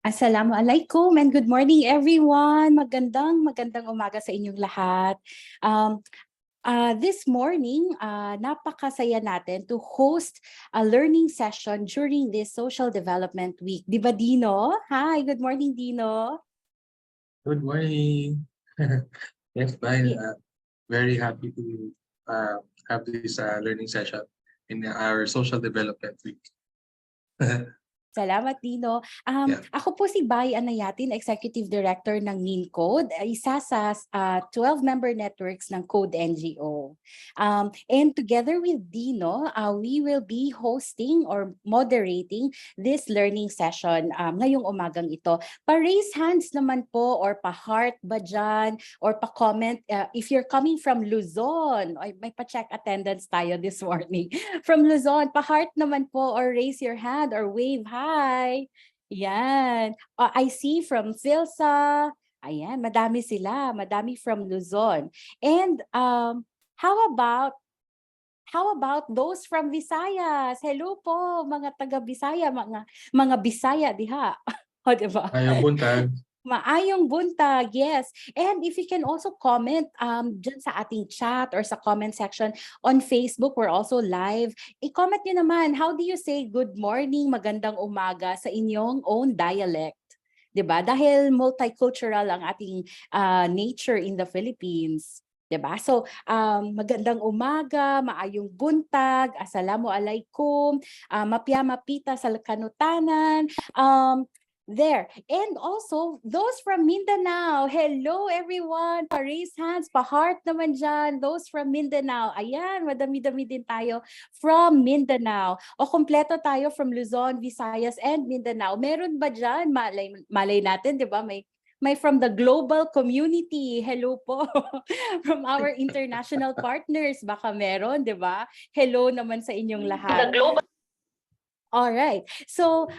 Assalamualaikum and good morning everyone. Magandang umaga sa inyong lahat. This morning, napakasaya natin to host a learning session during this Social Development Week. Di ba, Dino? Hi, good morning, Dino. Good morning. Yes, fine. Very happy to have this learning session in our Social Development Week. Salamat, Dino. Ako po si Anayatin, Executive Director ng NINCODE, isa sa 12-member networks ng Code NGO. And together with Dino, we will be hosting or moderating this learning session ngayong umagang ito. Pa-raise hands naman po or pa-heart ba dyan or pa-comment if you're coming from Luzon. Ay, may pa-check attendance tayo this morning. From Luzon, pa-heart naman po or raise your hand or wave hi. Yan. I see from Philsa. Ayan, madami sila. Madami from Luzon. And how about those from Visayas? Hello po, mga taga Visaya, mga Bisaya diha. O, diba? Ayong buntag. Maayong buntag, yes. And if you can also comment dyan sa ating chat or sa comment section on Facebook, we're also live. I-comment nyo naman, how do you say good morning, magandang umaga sa inyong own dialect? 'Di ba? Dahil multicultural ang ating nature in the Philippines. 'Di ba? So, magandang umaga, maayong buntag, assalamualaikum, mapya mapita sa kanutanan. There. And also, those from Mindanao. Hello, everyone. Pa-raise hands, pa-heart naman dyan. Those from Mindanao. Ayan, madami-dami din tayo from Mindanao. O kompleto tayo from Luzon, Visayas, and Mindanao. Meron ba dyan? Malay natin, di ba? May from the global community. Hello po. From our international partners. Baka meron, di ba? Hello naman sa inyong lahat. The global. All right. So,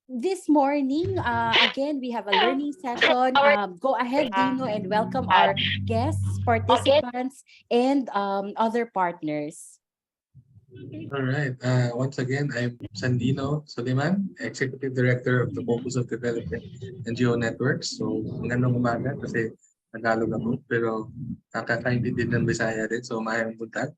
this morning, again, we have a learning session. Go ahead, Dino, and welcome our guests, participants, and other partners. All right. Once again, I'm Sandino Soliman, Executive Director of the Caucus of Development NGO Networks. So, magandang umaga kasi Tagalog ako, pero nakakaintindi din ng Bisaya din. So, maayong buntag.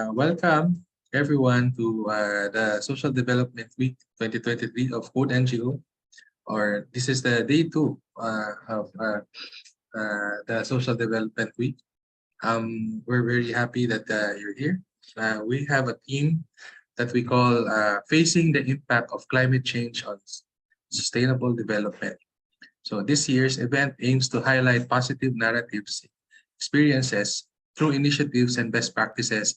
Welcome everyone to the Social Development Week 2023 of Code NGO, or this is the day 2 of the Social Development Week. We're very happy that you're here. We have a theme that we call Facing the Impact of Climate Change on Sustainable Development. So this year's event aims to highlight positive narratives, experiences through initiatives and best practices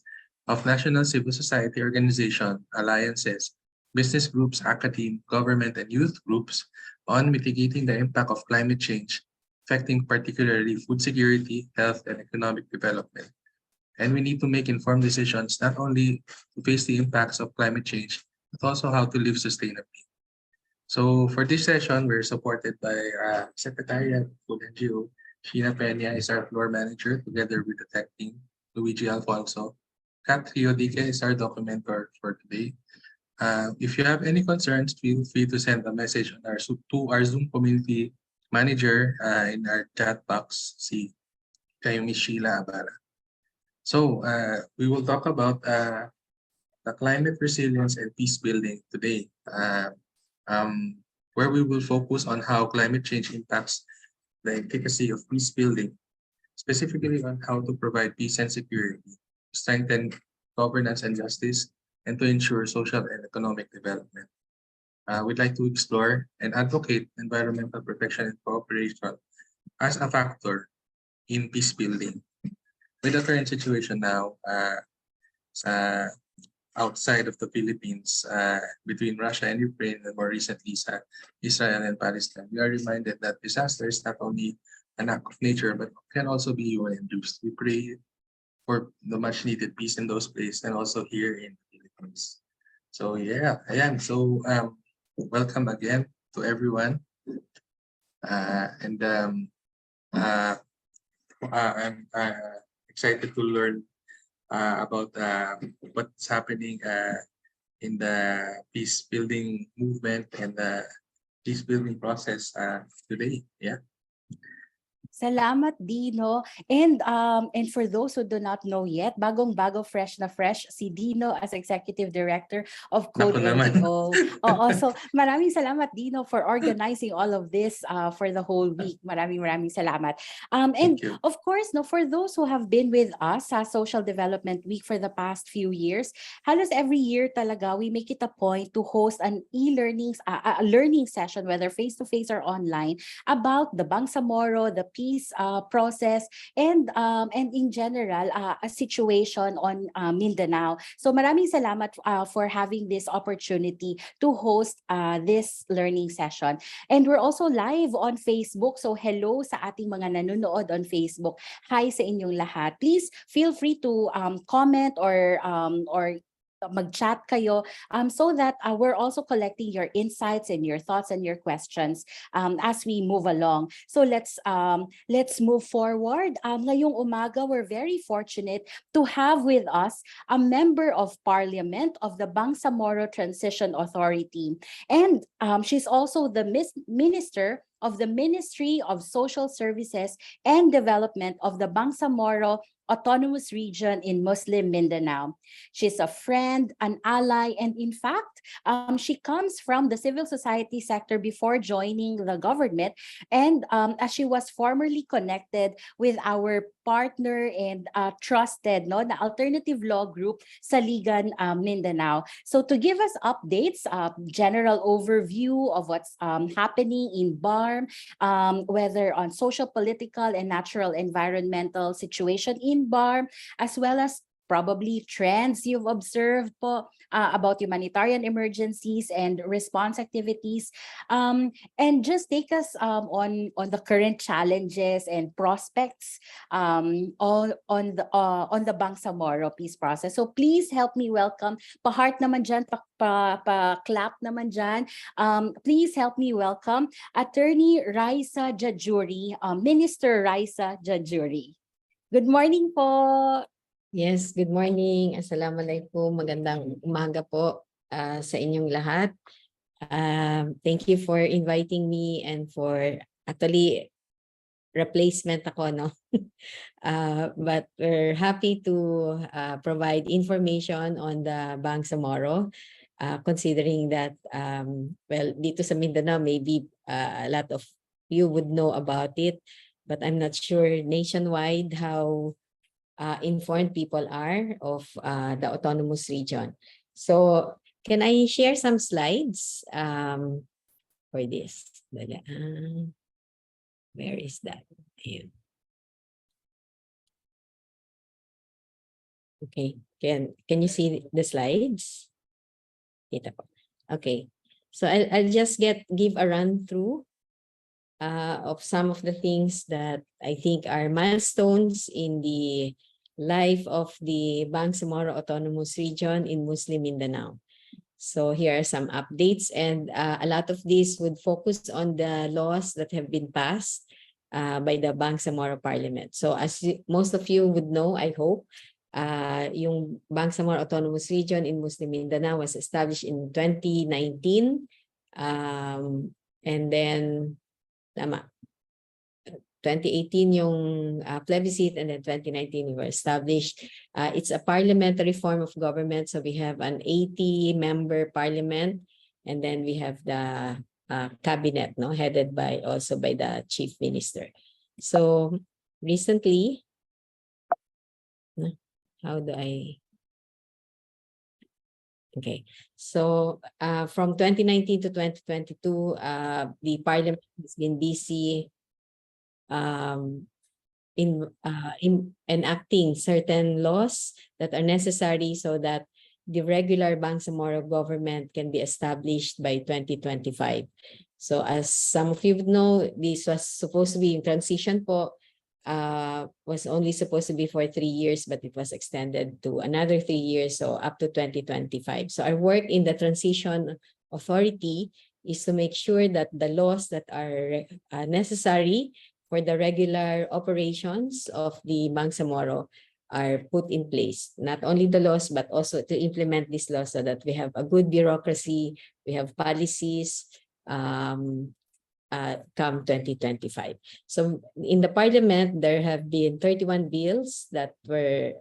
of national civil society organizations, alliances, business groups, academia, government, and youth groups on mitigating the impact of climate change, affecting particularly food security, health, and economic development. And we need to make informed decisions not only to face the impacts of climate change, but also how to live sustainably. So for this session, we're supported by Secretary of Food NGO, Sheena Peña is our floor manager, together with the tech team, Luigi Alfonso. Kat Riodique is our documenter for today. If you have any concerns, feel free to send a message on to our Zoom community manager in our chat box, si kayo Miss Sheila Abara. So we will talk about the climate resilience and peace building today, where we will focus on how climate change impacts the efficacy of peace building, specifically on how to provide peace and security, strengthen governance and justice, and to ensure social and economic development. We'd like to explore and advocate environmental protection and cooperation as a factor in peace building. With the current situation now outside of the Philippines, between Russia and Ukraine, and more recently Israel and Palestine, we are reminded that disaster is not only an act of nature, but can also be human-induced. We pray for the much needed peace in those places and also here in the Philippines. So yeah, ayan. So welcome again to everyone. I'm excited to learn about what's happening in the peace building movement and the peace building process today. Yeah. Salamat, Dino. And for those who do not know yet, bagong-bago, fresh na fresh si Dino as Executive Director of Code Naku naman. NGO. Oo, so maraming salamat, Dino, for organizing all of this for the whole week. Maraming salamat. And Thank you. of course, no, for those who have been with us sa Social Development Week for the past few years, halos every year talaga we make it a point to host an e-learning a learning session, whether face-to-face or online, about the Bangsamoro, the peace process, and in general a situation on Mindanao. So maraming salamat for having this opportunity to host this learning session. And we're also live on Facebook. So hello sa ating mga nanonood on Facebook. Hi sa inyong lahat. Please feel free to comment or mag-chat kayo so that we're also collecting your insights and your thoughts and your questions as we move along. So let's move forward. Ngayong umaga, we're very fortunate to have with us a member of Parliament of the Bangsamoro Transition Authority. And she's also the Minister of the Ministry of Social Services and Development of the Bangsamoro Autonomous Region in Muslim Mindanao. She's a friend, an ally, and in fact, she comes from the civil society sector before joining the government, and as she was formerly connected with our partner and trusted, no, the alternative law group Saligan Mindanao. So to give us updates, general overview of what's happening in BARM, whether on social, political, and natural environmental situation in BARM, as well as probably trends you've observed po about humanitarian emergencies and response activities, and just take us on the current challenges and prospects on the Bangsamoro peace process. So please help me welcome, pa-heart naman dyan, pa-clap naman dyan. Please help me welcome Attorney Raissa Jajurie, Minister Raissa Jajurie. Good morning po. Yes, good morning. Assalamualaikum. Magandang umaga po sa inyong lahat. Thank you for inviting me and for actually replacement ako, no? But we're happy to provide information on the Bangsamoro, considering that, well, dito sa Mindanao, maybe a lot of you would know about it, but I'm not sure nationwide how informed people are of the autonomous region. So can I share some slides for this? Where is that? Ayan. Okay, can you see the slides? Dito po. Okay, so I'll just give a run through of some of the things that I think are milestones in the life of the Bangsamoro Autonomous Region in Muslim Mindanao. So here are some updates, and a lot of these would focus on the laws that have been passed by the Bangsamoro Parliament. So as most of you would know, I hope, yung Bangsamoro Autonomous Region in Muslim Mindanao was established in 2019, and then 2018 yung plebiscite, and then 2019 we were established. It's a parliamentary form of government, so we have an 80-member parliament, and then we have the cabinet, no, headed by also by the chief minister. So recently, how do I? Okay, so from 2019 to 2022, the parliament has been busy in enacting certain laws that are necessary so that the regular Bangsamoro government can be established by 2025. So as some of you would know, this was supposed to be in transition po, was only supposed to be for 3 years, but it was extended to another 3 years, so up to 2025. So our work in the transition authority is to make sure that the laws that are necessary for the regular operations of the Bangsamoro are put in place. Not only the laws, but also to implement these laws so that we have a good bureaucracy, we have policies, come 2025. So in the parliament, there have been 31 bills that were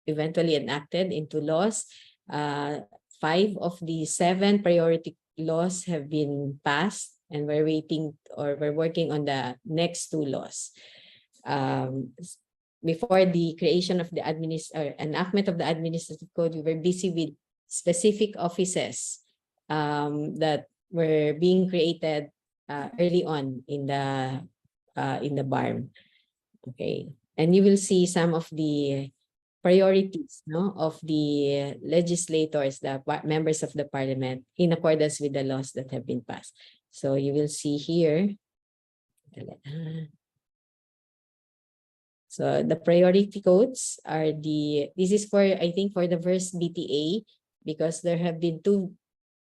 eventually enacted into laws. 5 of the 7 priority laws have been passed, and we're waiting, or we're working on the next 2 laws. Before the creation of the enactment of the administrative code, we were busy with specific offices that were being created early on in the BARM. Okay, and you will see some of the priorities, no, of the legislators, the members of the parliament, in accordance with the laws that have been passed. So you will see here. So the priority codes are this is for, I think, for the first BTA, because there have been 2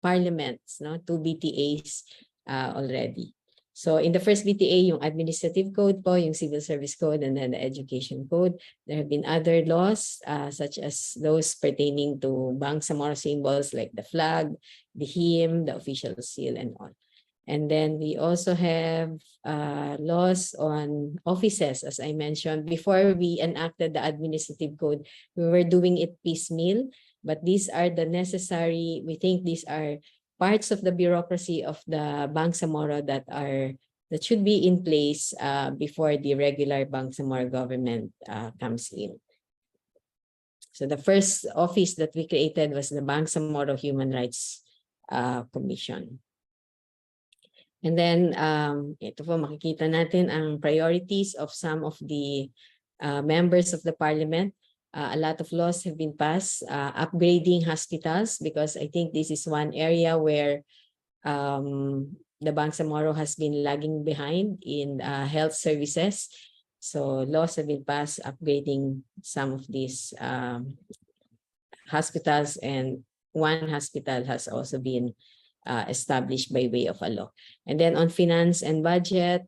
parliaments, no, 2 BTAs already. So in the first BTA, yung administrative code po, yung civil service code, and then the education code. There have been other laws such as those pertaining to Bangsamoro symbols like the flag, the hymn, the official seal, and all. And then we also have laws on offices, as I mentioned. Before we enacted the administrative code, we were doing it piecemeal, but these are the necessary, we think these are parts of the bureaucracy of the Bangsamoro that should be in place before the regular Bangsamoro government comes in. So the first office that we created was the Bangsamoro Human Rights Commission. And then ito po, makikita natin ang priorities of some of the members of the parliament. A lot of laws have been passed, upgrading hospitals, because I think this is one area where the Bangsamoro has been lagging behind in health services. So laws have been passed upgrading some of these hospitals, and one hospital has also been established by way of a law. And then on finance and budget,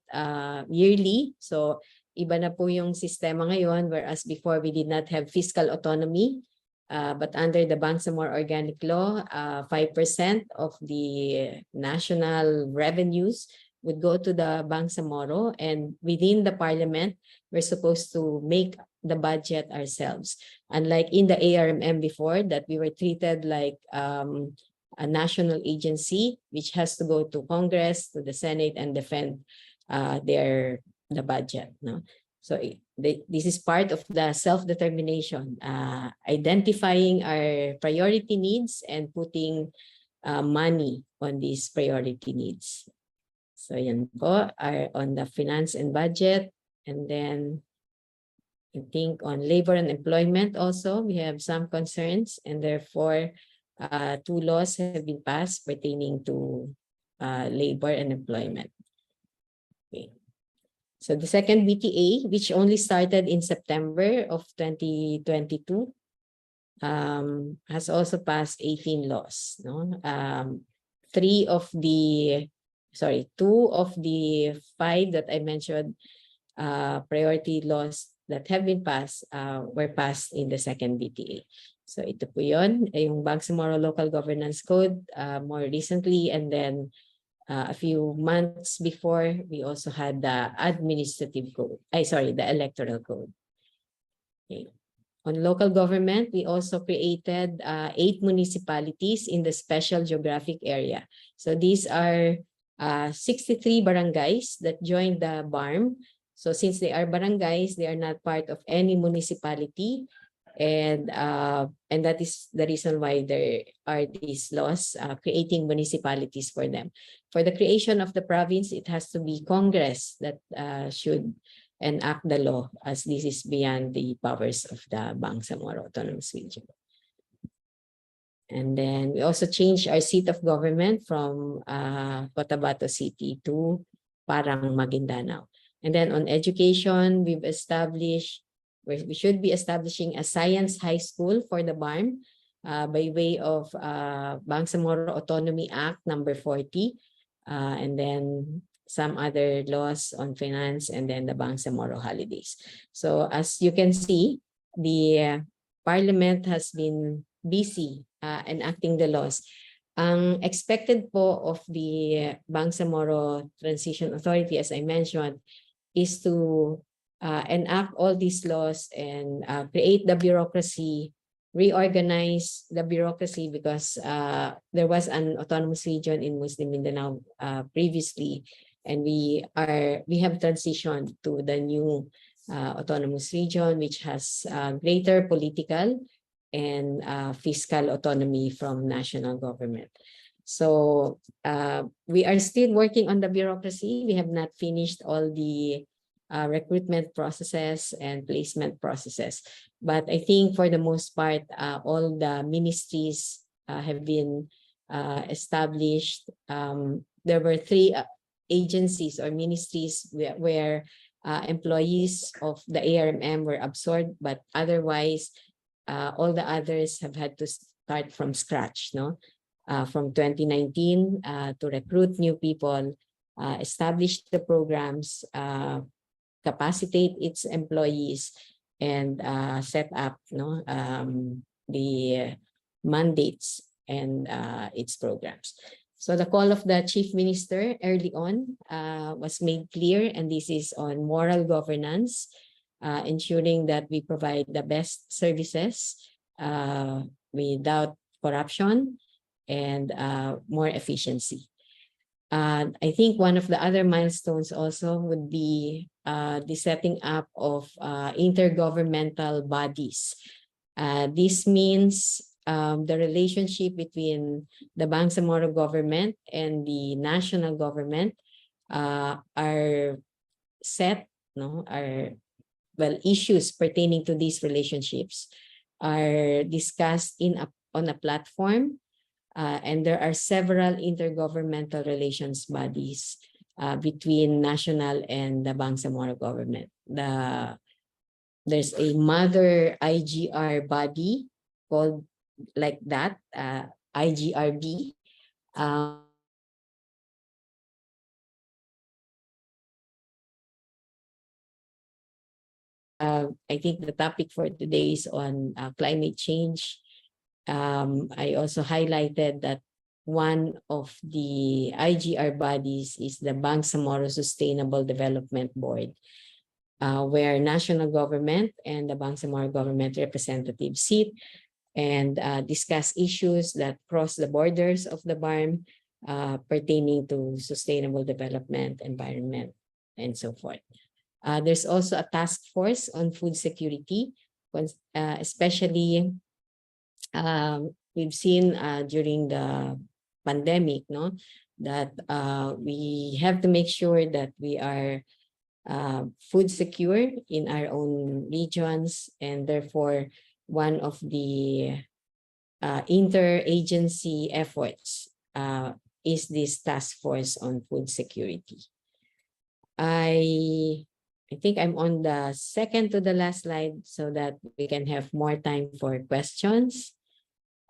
yearly. So iba na po yung sistema ngayon, whereas before we did not have fiscal autonomy. But under the Bangsamoro Organic Law, 5% of the national revenues would go to the Bangsamoro, and within the parliament, we're supposed to make the budget ourselves. Unlike in the ARMM before, that we were treated like a national agency, which has to go to Congress, to the Senate, and defend the budget. No? So this is part of the self-determination, identifying our priority needs and putting money on these priority needs. So yan po are on the finance and budget. And then I think on labor and employment also, we have some concerns, and therefore 2 laws have been passed pertaining to labor and employment. Okay. So the second BTA, which only started in September of 2022, has also passed 18 laws. No? 2 of the 5 that I mentioned, priority laws that have been passed were passed in the second BTA. So ito po yun, yung Bangsamoro Local Governance Code more recently, and then a few months before, we also had the administrative code. The electoral code. Okay. On local government, we also created 8 municipalities in the special geographic area. So these are 63 barangays that joined the BARM. So since they are barangays, they are not part of any municipality. And that is the reason why there are these laws creating municipalities for them. For the creation of the province, it has to be Congress that should enact the law, as this is beyond the powers of the Bangsamoro Autonomous Region. And then we also changed our seat of government from Cotabato City to Parang, Maguindanao. And then on education, we should be establishing a science high school for the BARM by way of Bangsamoro Autonomy Act number 40, and then some other laws on finance, and then the Bangsamoro holidays. So as you can see, the Parliament has been busy enacting the laws. Ang expected po of the Bangsamoro Transition Authority, as I mentioned, is to enact all these laws and create the bureaucracy, reorganize the bureaucracy, because there was an autonomous region in Muslim Mindanao previously, and we have transitioned to the new autonomous region, which has greater political and fiscal autonomy from national government. So we are still working on the bureaucracy. We have not finished all the recruitment processes and placement processes. But I think for the most part, all the ministries have been established. There were 3 agencies or ministries where employees of the ARMM were absorbed, but otherwise, all the others have had to start from scratch, no? From 2019 to recruit new people, establish the programs, capacitate its employees, and set up the mandates and its programs. So the call of the Chief Minister early on was made clear, and this is on moral governance, ensuring that we provide the best services without corruption and more efficiency. I think one of the other milestones also would be the setting up of intergovernmental bodies. This means the relationship between the Bangsamoro government and the national government are set, issues pertaining to these relationships are discussed on a platform, and there are several intergovernmental relations bodies between national and the Bangsamoro government. There's a mother IGR body called like that, IGRB. I think the topic for today is on climate change. I also highlighted that one of the IGR bodies is the Bangsamoro Sustainable Development Board, where national government and the Bangsamoro government representatives sit and discuss issues that cross the borders of the BARM pertaining to sustainable development, environment, and so forth. There's also a task force on food security, especially we've seen during the pandemic, that we have to make sure that we are food secure in our own regions, and therefore one of the interagency efforts is this task force on food security. I think I'm on the second to the last slide so that we can have more time for questions.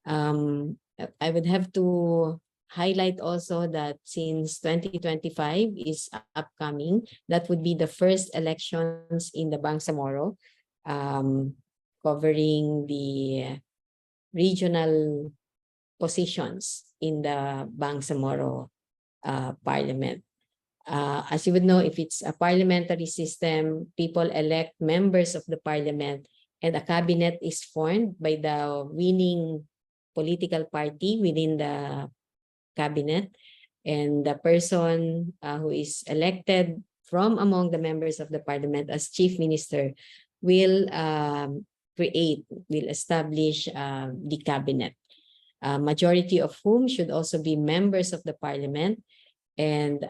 I would have to highlight also that since 2025 is upcoming, that would be the first elections in the Bangsamoro, covering the regional positions in the Bangsamoro parliament. As you would know, if it's a parliamentary system, people elect members of the parliament, and a cabinet is formed by the winning political party within the cabinet, and the person who is elected from among the members of the parliament as chief minister will establish the cabinet, majority of whom should also be members of the parliament. And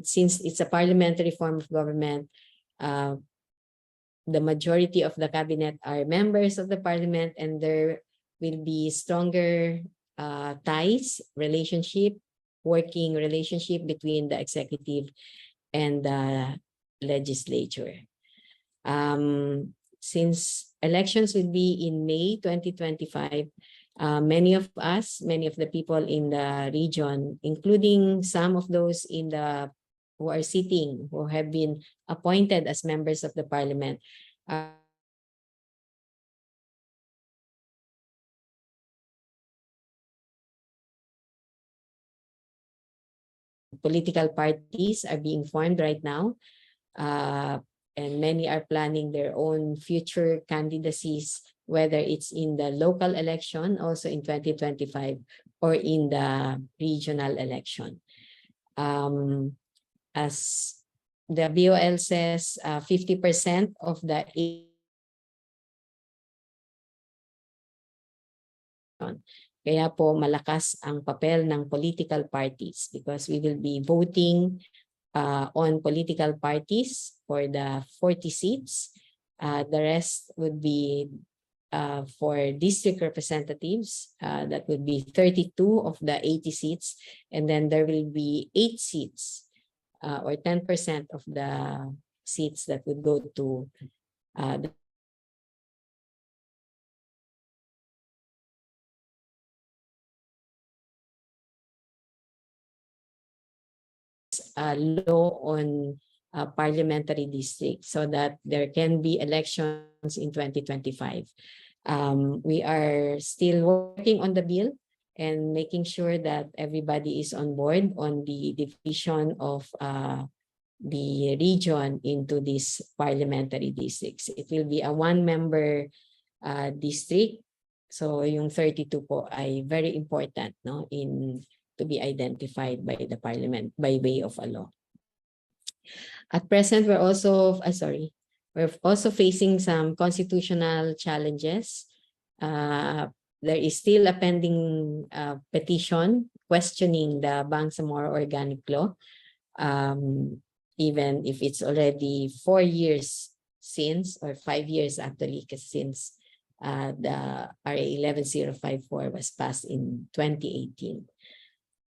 since it's a parliamentary form of government, the majority of the cabinet are members of the parliament, and there will be stronger working relationship between the executive and the legislature. Since elections will be in May 2025, many of the people in the region, including some of those who have been appointed as members of the parliament, are political parties are being formed right now, and many are planning their own future candidacies, whether it's in the local election, also in 2025, or in the regional election. As the BOL says, 50% of the kaya po malakas ang papel ng political parties because we will be voting on political parties for the 40 seats. The rest would be for district representatives. That would be 32 of the 80 seats. And then there will be 8 seats or 10% of the seats that would go to the law on parliamentary districts so that there can be elections in 2025. We are still working on the bill and making sure that everybody is on board on the division of the region into these parliamentary districts. It will be a one-member district. So yung 32 po ay very important, no, to be identified by the parliament by way of a law. At present, we're also facing some constitutional challenges. There is still a pending petition questioning the Bangsamoro organic law, even if it's already 4 years since, or 5 years actually, since the RA 11054 was passed in 2018.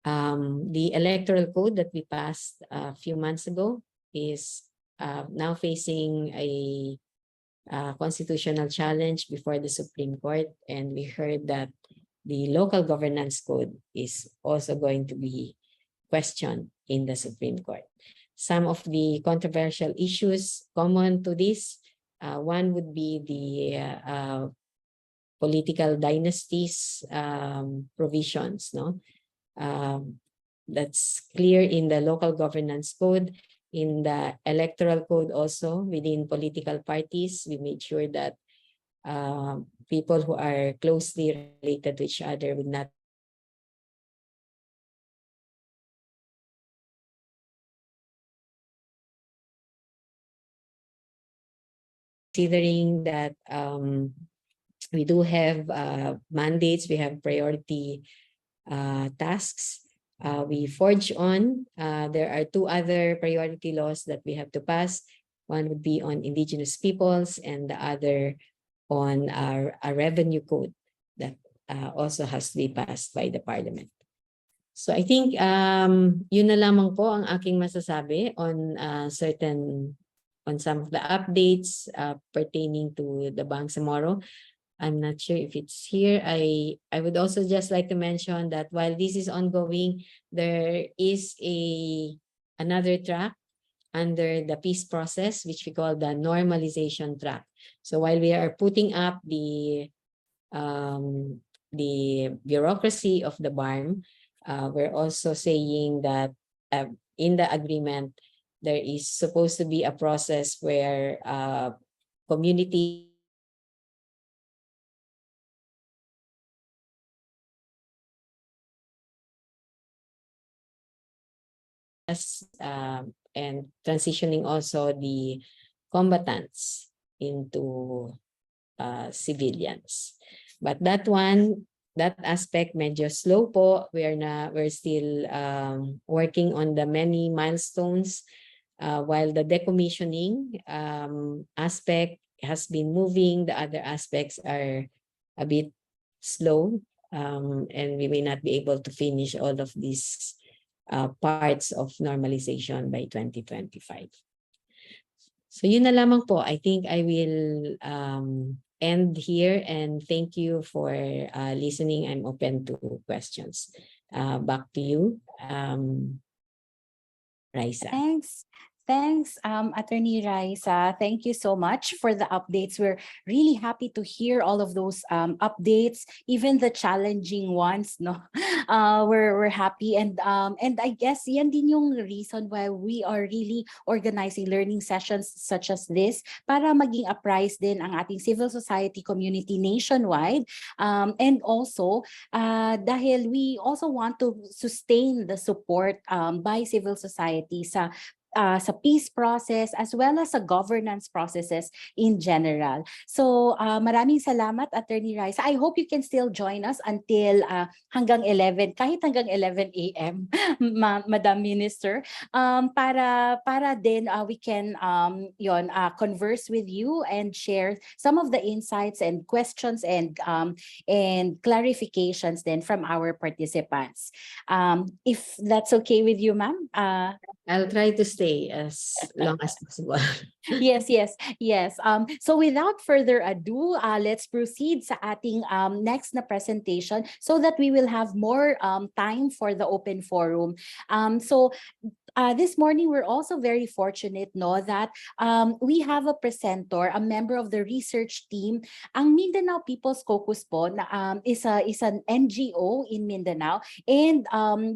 The electoral code that we passed a few months ago is now facing a constitutional challenge before the Supreme Court, and we heard that the local governance code is also going to be questioned in the Supreme Court. Some of the controversial issues common to this, one would be the political dynasties provisions, no? That's clear in the local governance code. In the electoral code also, within political parties, we made sure that people who are closely related to each other would not considering that we do have mandates, we have priority tasks. We forge on. There are 2 other priority laws that we have to pass. One would be on indigenous peoples, and the other on our revenue code that also has to be passed by the parliament. So I think yun na lamang po ang aking masasabi on some of the updates pertaining to the Bangsamoro. I'm not sure if it's here. I would also just like to mention that while this is ongoing, there is another track under the peace process, which we call the normalization track. So while we are putting up the bureaucracy of the BARM, we're also saying that in the agreement, there is supposed to be a process where community and transitioning also the combatants into civilians. But that aspect medyo slow po. We're still working on the many milestones, while the decommissioning aspect has been moving. The other aspects are a bit slow, and we may not be able to finish all of these parts of normalization by 2025. So yun na lamang po. I think I will end here, and thank you for listening. I'm open to questions. Back to you, Raissa. Thanks. Thanks, Attorney Raissa. Thank you so much for the updates. We're really happy to hear all of those updates, even the challenging ones. No, we're happy, and I guess yan din yung reason why we are really organizing learning sessions such as this para maging apprised din ang ating civil society community nationwide, and also dahil we also want to sustain the support by civil society sa peace process as well as sa governance processes in general. So maraming salamat, Attorney Raissa. I hope you can still join us until hanggang 11, kahit hanggang 11 a.m., Madam Minister, para din we can converse with you and share some of the insights and questions and clarifications then from our participants. If that's okay with you, ma'am. I'll try to stay as long as possible. Yes. So without further ado, let's proceed sa ating next na presentation so that we will have more time for the open forum. This morning, we're also very fortunate that we have a presenter, a member of the research team. Ang Mindanao People's Caucus po is an NGO in Mindanao, and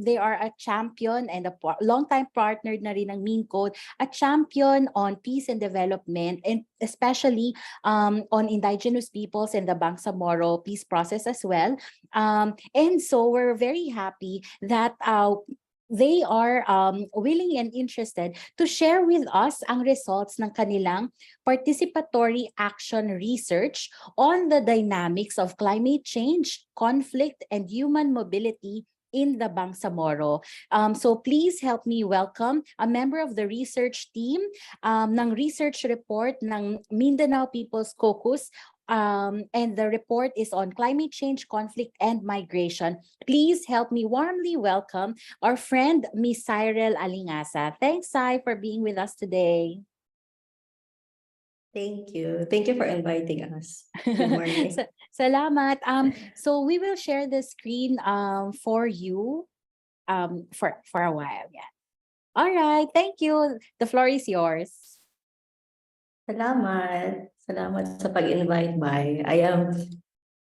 they are a champion and a long-time partner na rin ng MinCode, a champion on peace and development, and especially on indigenous peoples and the Bangsamoro peace process as well. And so we're very happy that they are willing and interested to share with us ang results ng kanilang participatory action research on the dynamics of climate change, conflict, and human mobility in the Bangsamoro. So please help me welcome a member of the research team ng research report ng Mindanao People's Caucus, and the report is on climate change, conflict, and migration. Please help me warmly welcome our friend, Ms. Cyrell Alingasa. Thanks, Cy, for being with us today. Thank you. Thank you for inviting us. Good morning. Salamat. So we will share the screen for you for a while. Yeah. All right. Thank you. The floor is yours. Salamat. Salamat sa pag-invite, Mai. I am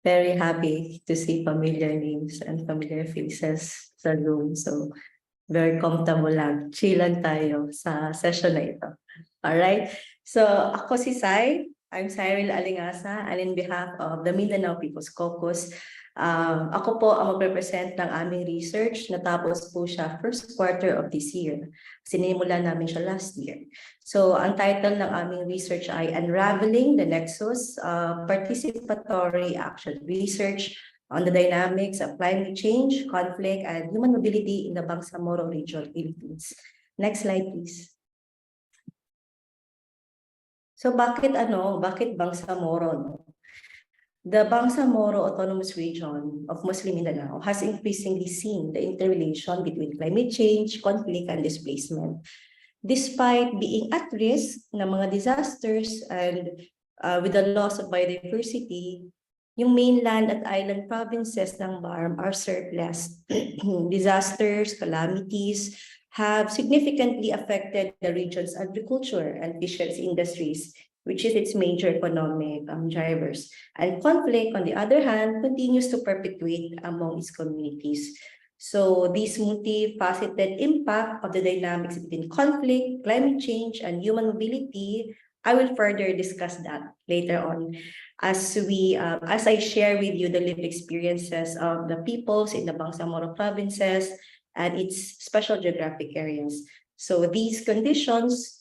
very happy to see familiar names and familiar faces sa Zoom. So, very comfortable lang. Chill lang tayo sa session na ito. Alright? So, ako si Sai. I'm Cyrell Alingasa, and in behalf of the Mindanao People's Caucus, ako po ang mag-represent ng aming research. Natapos po siya first quarter of this year. Sinimula namin siya last year. So, ang title ng aming research ay Unraveling the Nexus Participatory Action Research on the Dynamics of Climate Change, Conflict, and Human Mobility in the Bangsamoro Region, Philippines. Next slide, please. So, bakit Bangsamoro? The Bangsamoro Autonomous Region of Muslim Mindanao has increasingly seen the interrelation between climate change, conflict, and displacement. Despite being at risk ng mga disasters and with the loss of biodiversity, yung mainland at island provinces ng BARM are surplus. Disasters, calamities have significantly affected the region's agriculture and fisheries industries, which is its major economic drivers. And conflict, on the other hand, continues to perpetuate among its communities. So this multifaceted impact of the dynamics between conflict, climate change, and human mobility, I will further discuss that later on as I share with you the lived experiences of the peoples in the Bangsamoro provinces and its special geographic areas. So these conditions,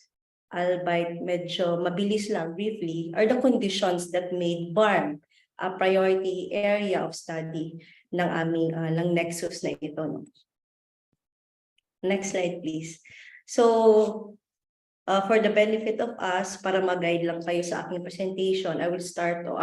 albeit medyo mabilis lang briefly, are the conditions that made BARM a priority area of study ng aming ng nexus na ito. Next slide, please. So, for the benefit of us, para mag-guide lang kayo sa aking presentation, I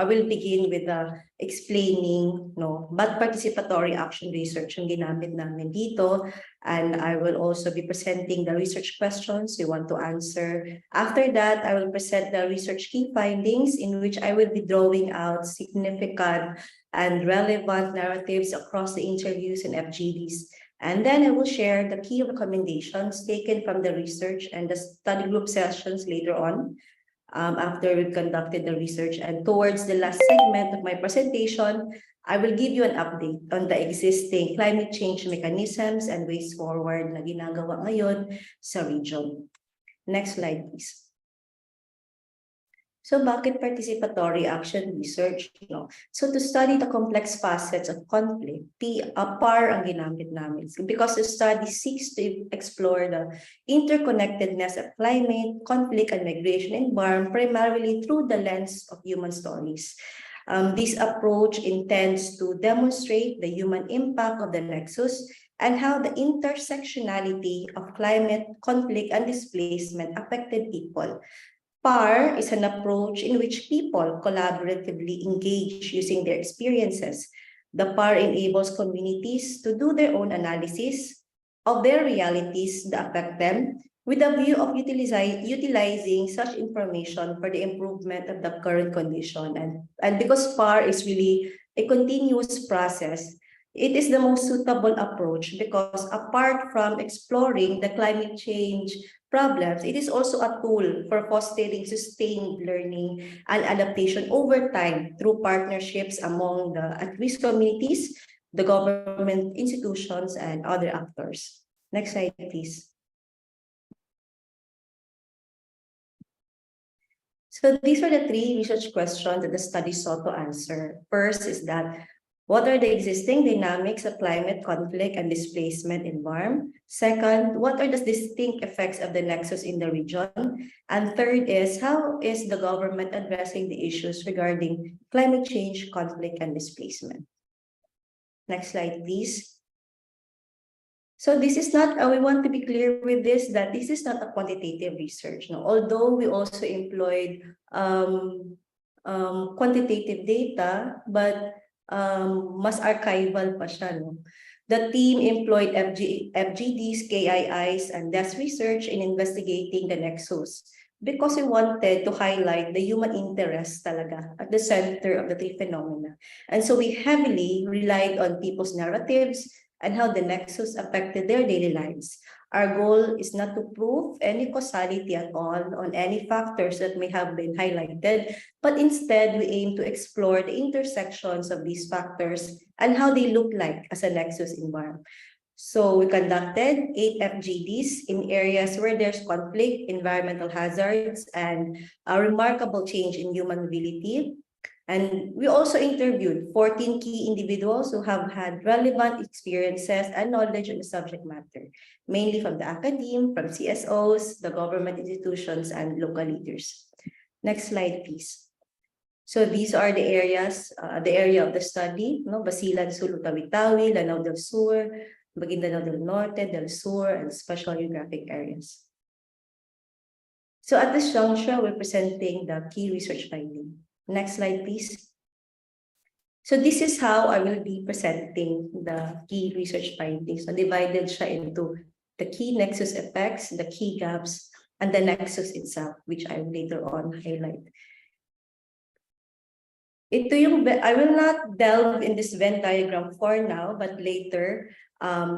will begin with explaining what participatory action research yung ginamit namin dito, and I will also be presenting the research questions we want to answer. After that, I will present the research key findings, in which I will be drawing out significant and relevant narratives across the interviews and FGDs And then I will share the key recommendations taken from the research and the study group sessions later on, after we've conducted the research. And towards the last segment of my presentation, I will give you an update on the existing climate change mechanisms and ways forward na ginagawa ngayon sa region. Next slide, please. So bakit participatory action research? No? So to study the complex facets of conflict, PAR ang ginamit namin. Because the study seeks to explore the interconnectedness of climate, conflict, and migration environment primarily through the lens of human stories. This approach intends to demonstrate the human impact of the nexus and how the intersectionality of climate, conflict, and displacement affected people. PAR is an approach in which people collaboratively engage using their experiences. The PAR enables communities to do their own analysis of their realities that affect them with a view of utilizing such information for the improvement of the current condition. And because PAR is really a continuous process, it is the most suitable approach because apart from exploring the climate change problems, it is also a tool for fostering sustained learning and adaptation over time through partnerships among the at-risk communities, the government institutions, and other actors. Next slide, please. So these are the three research questions that the study sought to answer. First is that, what are the existing dynamics of climate, conflict, and displacement environment? Second, what are the distinct effects of the nexus in the region? And third is, how is the government addressing the issues regarding climate change, conflict, and displacement? Next slide, please. So this is not, we want to be clear with this, that this is not a quantitative research. No? Although we also employed quantitative data, but mas archival pa siya, no? The team employed FGDs, KIIs, and desk research in investigating the nexus because we wanted to highlight the human interest talaga at the center of the three phenomena. And so we heavily relied on people's narratives and how the nexus affected their daily lives. Our goal is not to prove any causality at all on any factors that may have been highlighted, but instead we aim to explore the intersections of these factors and how they look like as a nexus environment. So we conducted 8 FGDs in areas where there's conflict, environmental hazards, and a remarkable change in human mobility. And we also interviewed 14 key individuals who have had relevant experiences and knowledge on the subject matter, mainly from the academe, from CSOs, the government institutions, and local leaders. Next slide, please. So these are the areas, the area of the study, no? Basilan, Sulu, Tawi-Tawi, Lanao del Sur, Maguindanao del Norte, del Sur, and special geographic areas. So at this juncture, we're presenting the key research finding. Next slide, please. So this is how I will be presenting the key research findings. So divided siya into the key nexus effects, the key gaps, and the nexus itself, which I will later on highlight. I will not delve in this Venn diagram for now, but later,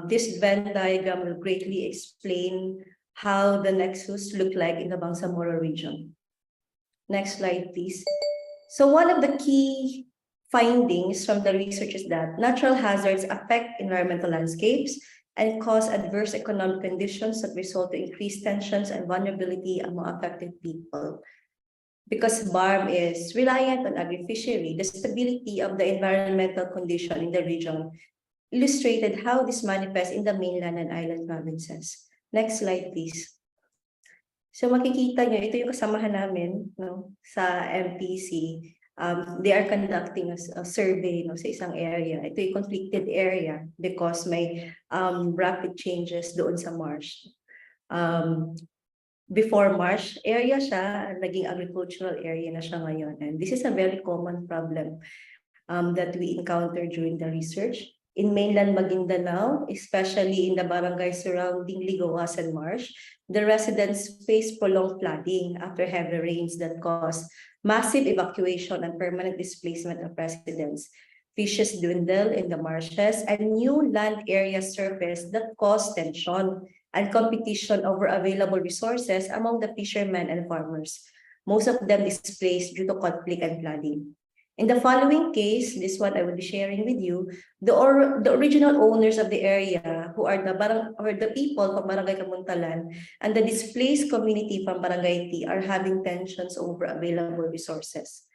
this Venn diagram will greatly explain how the nexus look like in the Bangsamoro region. Next slide, please. So one of the key findings from the research is that natural hazards affect environmental landscapes and cause adverse economic conditions that result in increased tensions and vulnerability among affected people. Because BARM is reliant on agri-fishery, the stability of the environmental condition in the region illustrated how this manifests in the mainland and island provinces. Next slide, please. So makikita nyo, ito yung kasamahan namin, no, sa MPC. They are conducting a survey, no, sa isang area. Ito yung conflicted area because may rapid changes doon sa marsh. Before marsh area siya, naging agricultural area na siya ngayon. And this is a very common problem that we encounter during the research. In mainland Maguindanao, especially in the barangay surrounding Ligawasan Marsh, the residents face prolonged flooding after heavy rains that cause massive evacuation and permanent displacement of residents. Fishes dwindle in the marshes, and new land areas surface that cause tension and competition over available resources among the fishermen and farmers, most of them displaced due to conflict and flooding. In the following case, this one I will be sharing with you, the original owners of the area, who are the people from Barangay Kamuntalan, and the displaced community from Barangay T, are having tensions over available resources.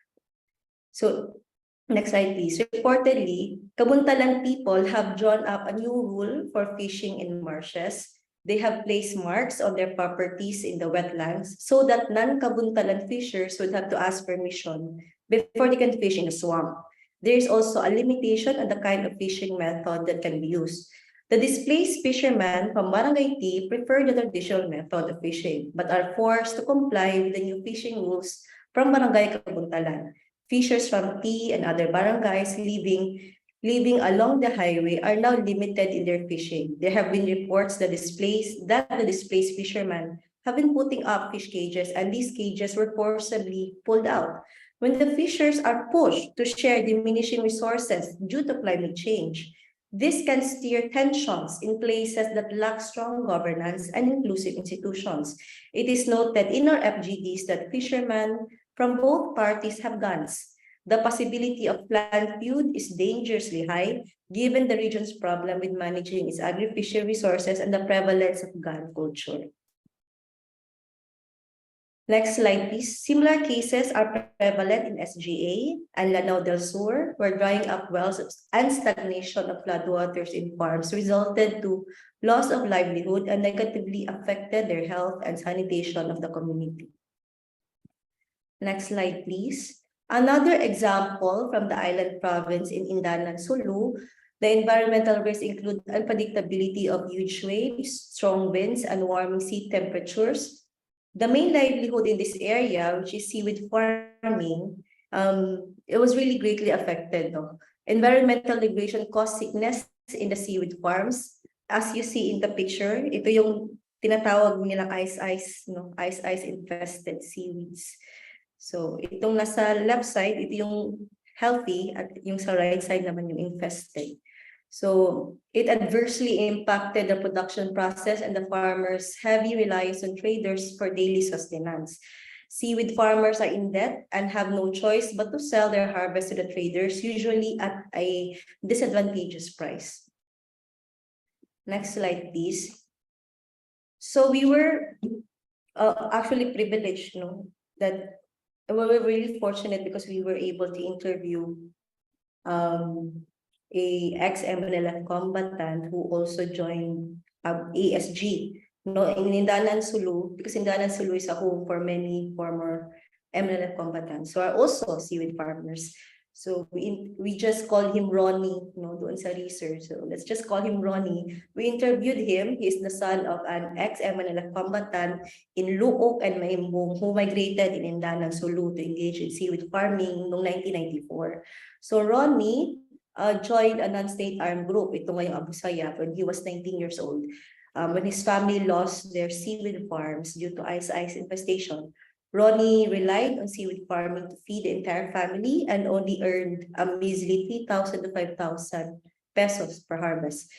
So, next slide, please. Reportedly, Kabuntalan people have drawn up a new rule for fishing in marshes. They have placed marks on their properties in the wetlands so that non-Kabuntalan fishers would have to ask permission before they can fish in the swamp. There is also a limitation on the kind of fishing method that can be used. The displaced fishermen from Barangay T prefer the traditional method of fishing, but are forced to comply with the new fishing rules from Barangay Kabuntalan. Fishers from T and other barangays living along the highway are now limited in their fishing. There have been reports that the displaced fishermen have been putting up fish cages, and these cages were forcibly pulled out. When the fishers are pushed to share diminishing resources due to climate change, this can stir tensions in places that lack strong governance and inclusive institutions. It is noted in our FGDs that fishermen from both parties have guns. The possibility of plant feud is dangerously high, given the region's problem with managing its agri-fishery resources and the prevalence of gun culture. Next slide, please. Similar cases are prevalent in SGA and Lanao del Sur, where drying up wells and stagnation of floodwaters in farms resulted to loss of livelihood and negatively affected their health and sanitation of the community. Next slide, please. Another example from the island province in Indanan, Sulu, the environmental risks include unpredictability of huge waves, strong winds, and warming sea temperatures. The main livelihood in this area, which is seaweed farming, it was really greatly affected. No? Environmental degradation caused sickness in the seaweed farms. As you see in the picture, ito yung tinatawag nilang ice infested seaweeds. So, itong nasa left side, ito yung healthy, at yung sa right side naman yung infested. So, it adversely impacted the production process and the farmers' heavy reliance on traders for daily sustenance. Seaweed farmers are in debt and have no choice but to sell their harvest to the traders, usually at a disadvantageous price. Next slide, please. So, we were actually privileged, no, that we were really fortunate because we were able to interview a ex-MNLF combatant who also joined ASG. No, in Indanan Sulu, because Indanan Sulu is a home for many former MNLF combatants who are also seaweed farmers. So we just call him Ronnie, no, doon sa research. So let's just call him Ronnie. We interviewed him. He's the son of an ex-MNLF combatant in Luok and Maimbong who migrated in Indanan Sulu to engage in seaweed farming noong 1994. So Ronnie joined a non-state armed group, ito ngayong Abu Sayyaf, when he was 19 years old. When his family lost their seaweed farms due to ice infestation, Ronnie relied on seaweed farming to feed the entire family and only earned a measly 3,000 to 5,000 pesos per harvest.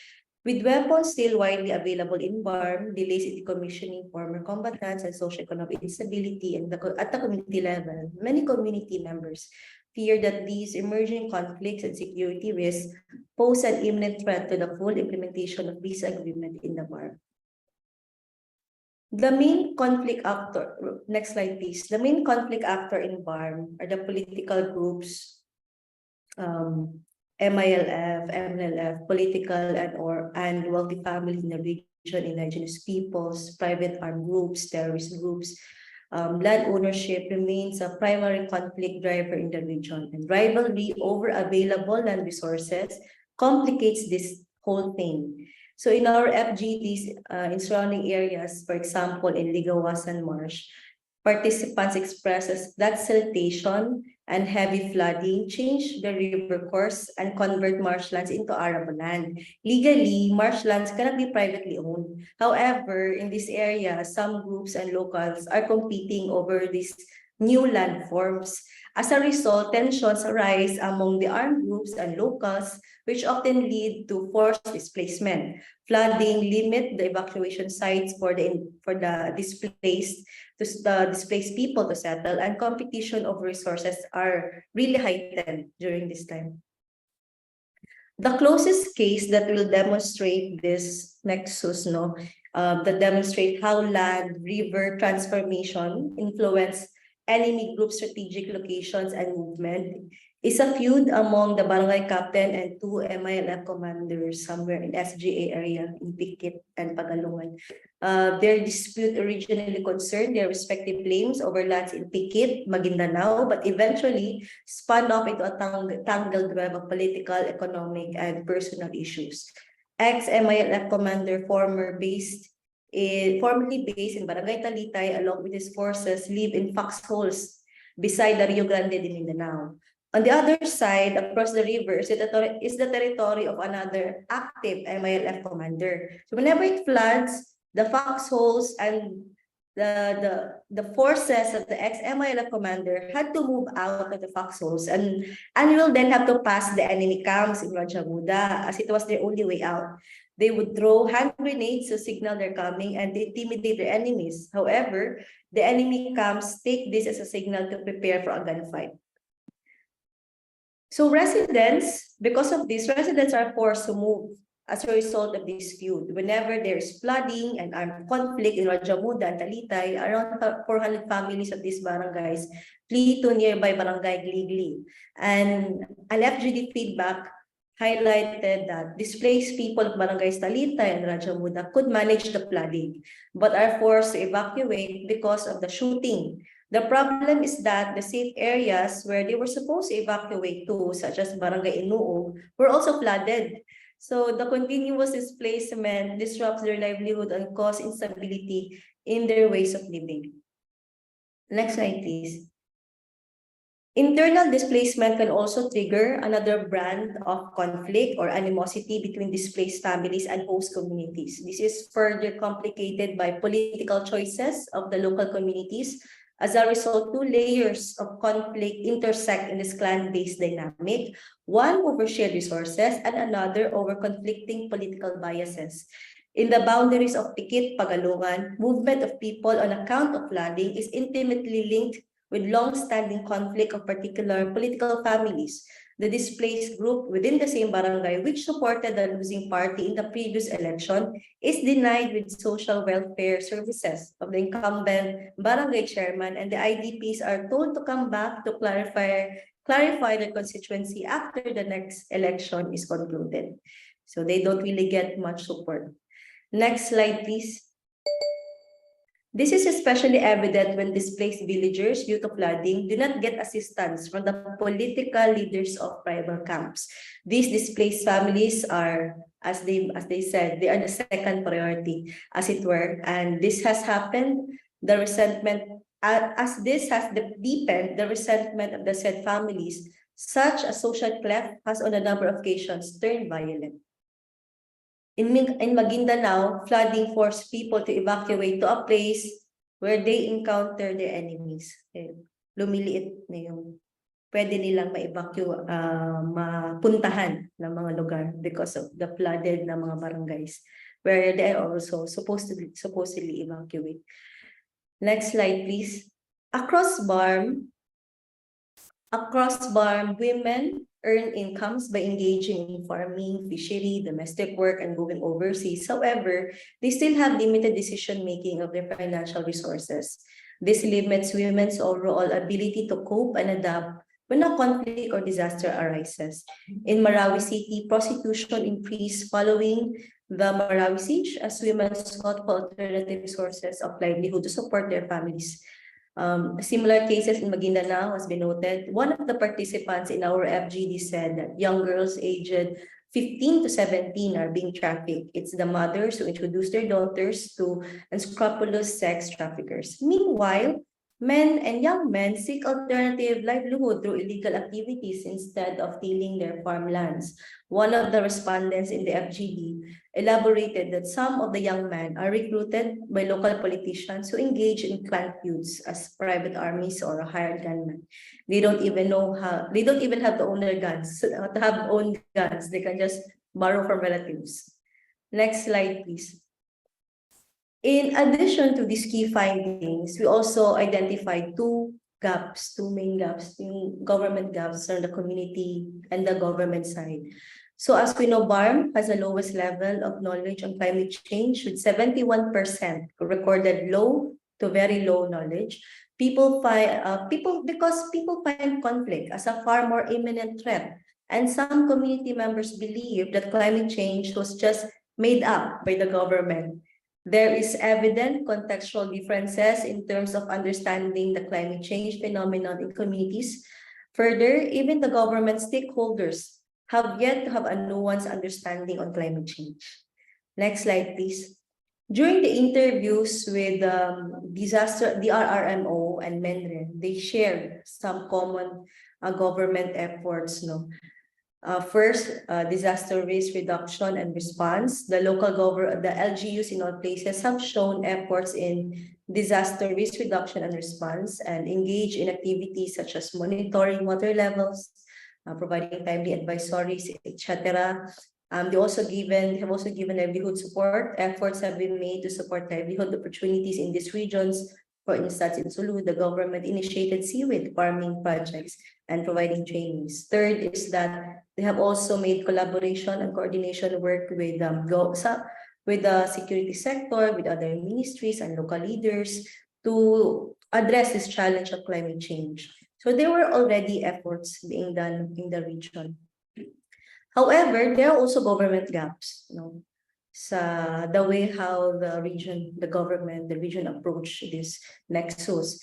With weapons still widely available in BARM, delays in decommissioning former combatants, and socioeconomic instability at the community level, many community members fear that these emerging conflicts and security risks pose an imminent threat to the full implementation of peace agreement in the BARM. The main conflict actor, next slide please. The main conflict actor in BARM are the political groups, MILF, MNLF, political and wealthy families in the region, indigenous peoples, private armed groups, terrorist groups. Land ownership remains a primary conflict driver in the region, and rivalry over available land resources complicates this whole thing. So in our FGDs in surrounding areas, for example, in Ligawasan Marsh, participants expresses that siltation and heavy flooding change the river course and convert marshlands into arable land. Legally, marshlands cannot be privately owned. However, in this area, some groups and locals are competing over these new land forms. As a result, tensions arise among the armed groups and locals, which often lead to forced displacement. Flooding limit the evacuation sites for the displaced people to settle, and competition of resources are really heightened during this time. The closest case that will demonstrate this nexus, that demonstrate how land, river transformation influence enemy group strategic locations and movement is a feud among the barangay captain and two MILF commanders somewhere in SGA area in Pikit and Pagalungan. Their dispute originally concerned their respective claims over lands in Pikit, Mindanao, but eventually spun off into a tangled web of political, economic, and personal issues. Ex-MILF commander, formerly based in Barangay Talitay, along with his forces, live in foxholes beside the Rio Grande de Mindanao. On the other side, across the river, is the territory of another active MILF commander. So whenever it floods, the foxholes and the forces of the ex-MILF commander had to move out of the foxholes and will then have to pass the enemy camps in Rajamuda, as it was their only way out. They would throw hand grenades to signal their coming and intimidate their enemies. However, the enemy camps take this as a signal to prepare for a gunfight. So because of this, residents are forced to move as a result of this feud. Whenever there's flooding and armed conflict in Rajamuda and Talitay, around 400 families of these barangays flee to nearby barangay Gligli. And an FGD feedback highlighted that displaced people of barangays Talitay and Rajamuda could manage the flooding, but are forced to evacuate because of the shooting. The problem is that the safe areas where they were supposed to evacuate to, such as Barangay Inuog, were also flooded. So the continuous displacement disrupts their livelihood and causes instability in their ways of living. Next slide, please. Internal displacement can also trigger another brand of conflict or animosity between displaced families and host communities. This is further complicated by political choices of the local communities. As a result, two layers of conflict intersect in this clan-based dynamic, one over shared resources and another over conflicting political biases. In the boundaries of Pikit, Pagalungan, movement of people on account of flooding is intimately linked with long-standing conflict of particular political families. The displaced group within the same barangay, which supported the losing party in the previous election, is denied with social welfare services of the incumbent barangay chairman, and the IDPs are told to come back to clarify their constituency after the next election is concluded. So they don't really get much support. Next slide, please. This is especially evident when displaced villagers due to flooding do not get assistance from the political leaders of tribal camps. These displaced families are, as they said, they are the second priority, as it were, and this has happened. The resentment, as this has deepened the resentment of the said families, such a social cleft has on a number of occasions turned violent. In Maguindanao, flooding forced people to evacuate to a place where they encounter their enemies. Lumiliit na yung pwede nilang mapuntahan ng mga lugar because of the flooded na mga barangays where they are also supposedly evacuate. Next slide, please. Across BARM, women earn incomes by engaging in farming, fishery, domestic work, and going overseas. However, they still have limited decision-making of their financial resources. This limits women's overall ability to cope and adapt when a conflict or disaster arises. In Marawi City, prostitution increased following the Marawi siege as women sought for alternative sources of livelihood to support their families. Similar cases in Maguindanao has been noted. One of the participants in our FGD said that young girls aged 15 to 17 are being trafficked. It's the mothers who introduce their daughters to unscrupulous sex traffickers. Meanwhile, Men and young men seek alternative livelihood through illegal activities instead of tilling their farmlands. One of the respondents in the FGD elaborated that some of the young men are recruited by local politicians who engage in clan feuds as private armies or hired gunmen. They don't even have to own their guns, to have own guns. They can just borrow from relatives. Next slide, please. In addition to these key findings, we also identified two main gaps, in government gaps on the community and the government side. So as we know, BARM has the lowest level of knowledge on climate change with 71% recorded low to very low knowledge. Because people find conflict as a far more imminent threat. And some community members believe that climate change was just made up by the government. There is evident contextual differences in terms of understanding the climate change phenomenon in communities. Further, even the government stakeholders have yet to have a nuanced understanding on climate change. Next slide, please. During the interviews with the RRMO and MENRE, they shared some common government efforts. First, disaster risk reduction and response. The LGUs in all places have shown efforts in disaster risk reduction and response and engage in activities such as monitoring water levels, providing timely advisories, etc. They have also given livelihood support. Efforts have been made to support livelihood opportunities in these regions. For instance, in Sulu, the government initiated seaweed farming projects and providing trainings. Third is that they have also made collaboration and coordination work with the security sector, with other ministries and local leaders to address this challenge of climate change. So there were already efforts being done in the region. However, there are also government gaps, sa the way how the region approach this nexus.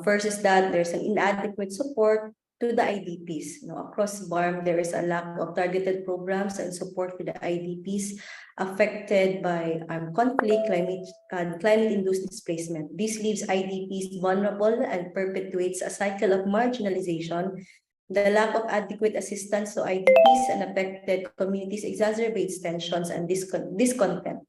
First is that there's an inadequate support to the IDPs. Across BARM, there is a lack of targeted programs and support for the IDPs affected by conflict, climate-induced displacement. This leaves IDPs vulnerable and perpetuates a cycle of marginalization. The lack of adequate assistance to IDPs and affected communities exacerbates tensions and discontent.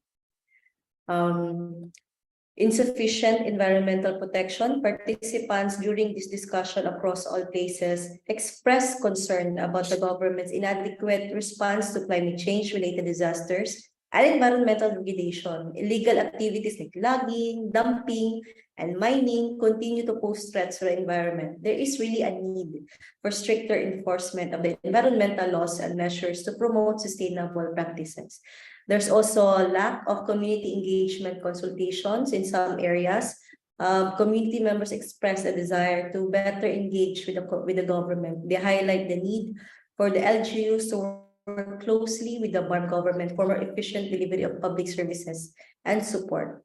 Insufficient environmental protection. Participants during this discussion across all places expressed concern about the government's inadequate response to climate change-related disasters and environmental regulation. Illegal activities like logging, dumping, and mining continue to pose threats to the environment. There is really a need for stricter enforcement of the environmental laws and measures to promote sustainable practices. There's also a lack of community engagement consultations in some areas. Community members express a desire to better engage with the government. They highlight the need for the LGUs to work closely with the BARM government for more efficient delivery of public services and support.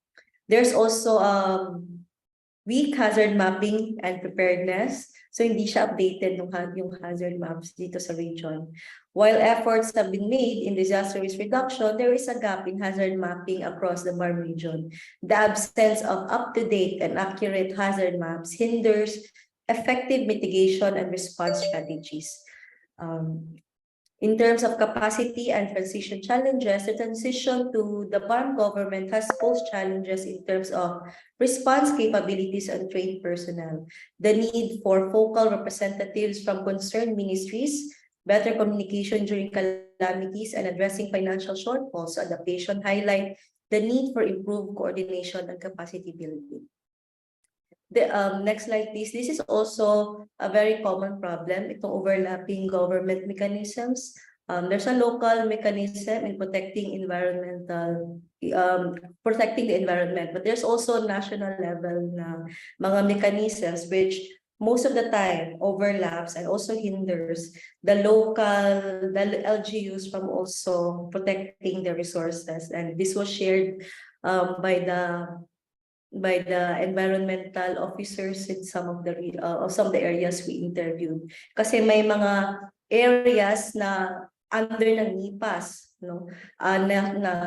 There's also weak hazard mapping and preparedness. So hindi siya updated yung hazard maps dito sa region. While efforts have been made in disaster risk reduction, there is a gap in hazard mapping across the BARM region. The absence of up-to-date and accurate hazard maps hinders effective mitigation and response strategies. In terms of capacity and transition challenges, the transition to the BARM government has posed challenges in terms of response capabilities and trained personnel, the need for focal representatives from concerned ministries, better communication during calamities, and addressing financial shortfalls. So adaptation highlight the need for improved coordination and capacity building. The next slide, please. This is also a very common problem, itong overlapping government mechanisms. There's a local mechanism in protecting the environment, but there's also national level na mga mechanisms which most of the time overlaps and also hinders the LGUs from also protecting the resources. And this was shared by the environmental officers in some of the areas we interviewed. Kasi may mga areas na under ng NIPAS,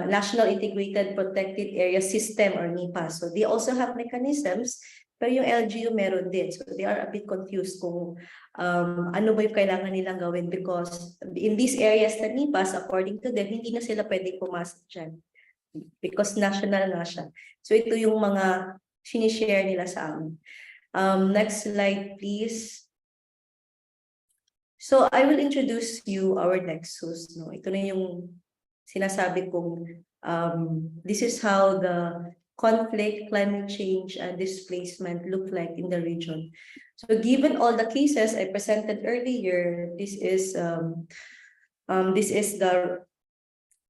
National Integrated Protected Area System or NIPAS. So they also have mechanisms Pero yung LGU meron din. So they are a bit confused kung ano ba yung kailangan nilang gawin because in these areas na NIPAS, according to them, hindi na sila pwedeng pumasok dyan because national na siya. So ito yung mga sinishare nila sa amin. Next slide, please. So I will introduce you our nexus. No? Ito na yung sinasabi kong this is how the conflict, climate change, and displacement look like in the region. So given all the cases I presented earlier, this is the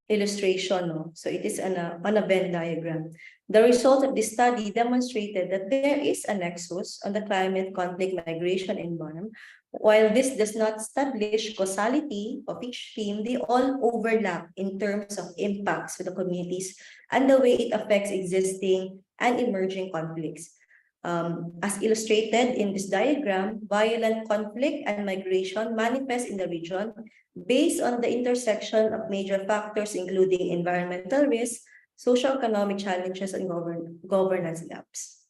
illustration. No? So it is on a Venn diagram. The result of this study demonstrated that there is a nexus on the climate, conflict, migration, and BARM. While this does not establish causality of each theme, they all overlap in terms of impacts to the communities and the way it affects existing and emerging conflicts. As illustrated in this diagram, violent conflict and migration manifest in the region based on the intersection of major factors including environmental risks, socio-economic challenges, and governance gaps.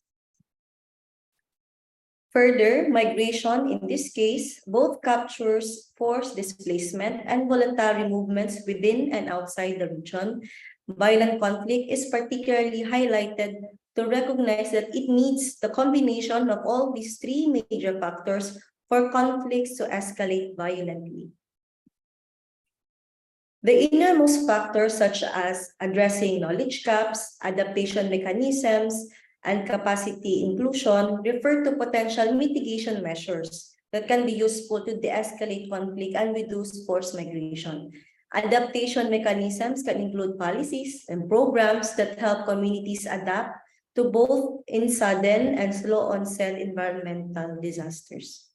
Further, migration in this case both captures forced displacement and voluntary movements within and outside the region. Violent conflict is particularly highlighted to recognize that it needs the combination of all these three major factors for conflicts to escalate violently. The innermost factors such as addressing knowledge gaps, adaptation mechanisms, and capacity inclusion refer to potential mitigation measures that can be useful to de-escalate conflict and reduce forced migration. Adaptation mechanisms can include policies and programs that help communities adapt to both in sudden and slow onset environmental disasters.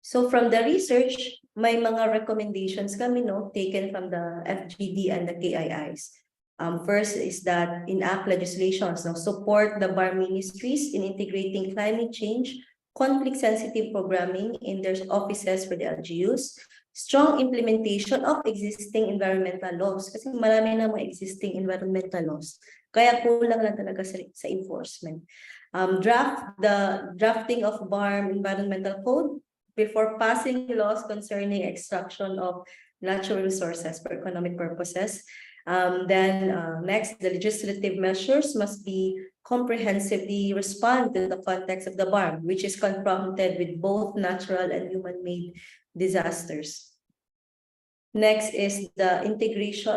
So from the research, may mga recommendations kami taken from the FGD and the KIIs. First is that enact legislations, support the BAR ministries in integrating climate change, conflict-sensitive programming in their offices for the LGUs, strong implementation of existing environmental laws, kasi marami na mga existing environmental laws, kaya kulang lang talaga sa enforcement. Drafting of BAR environmental code before passing laws concerning extraction of natural resources for economic purposes. Next, the legislative measures must be comprehensively respond to the context of the BARM, which is confronted with both natural and human-made disasters. Next is the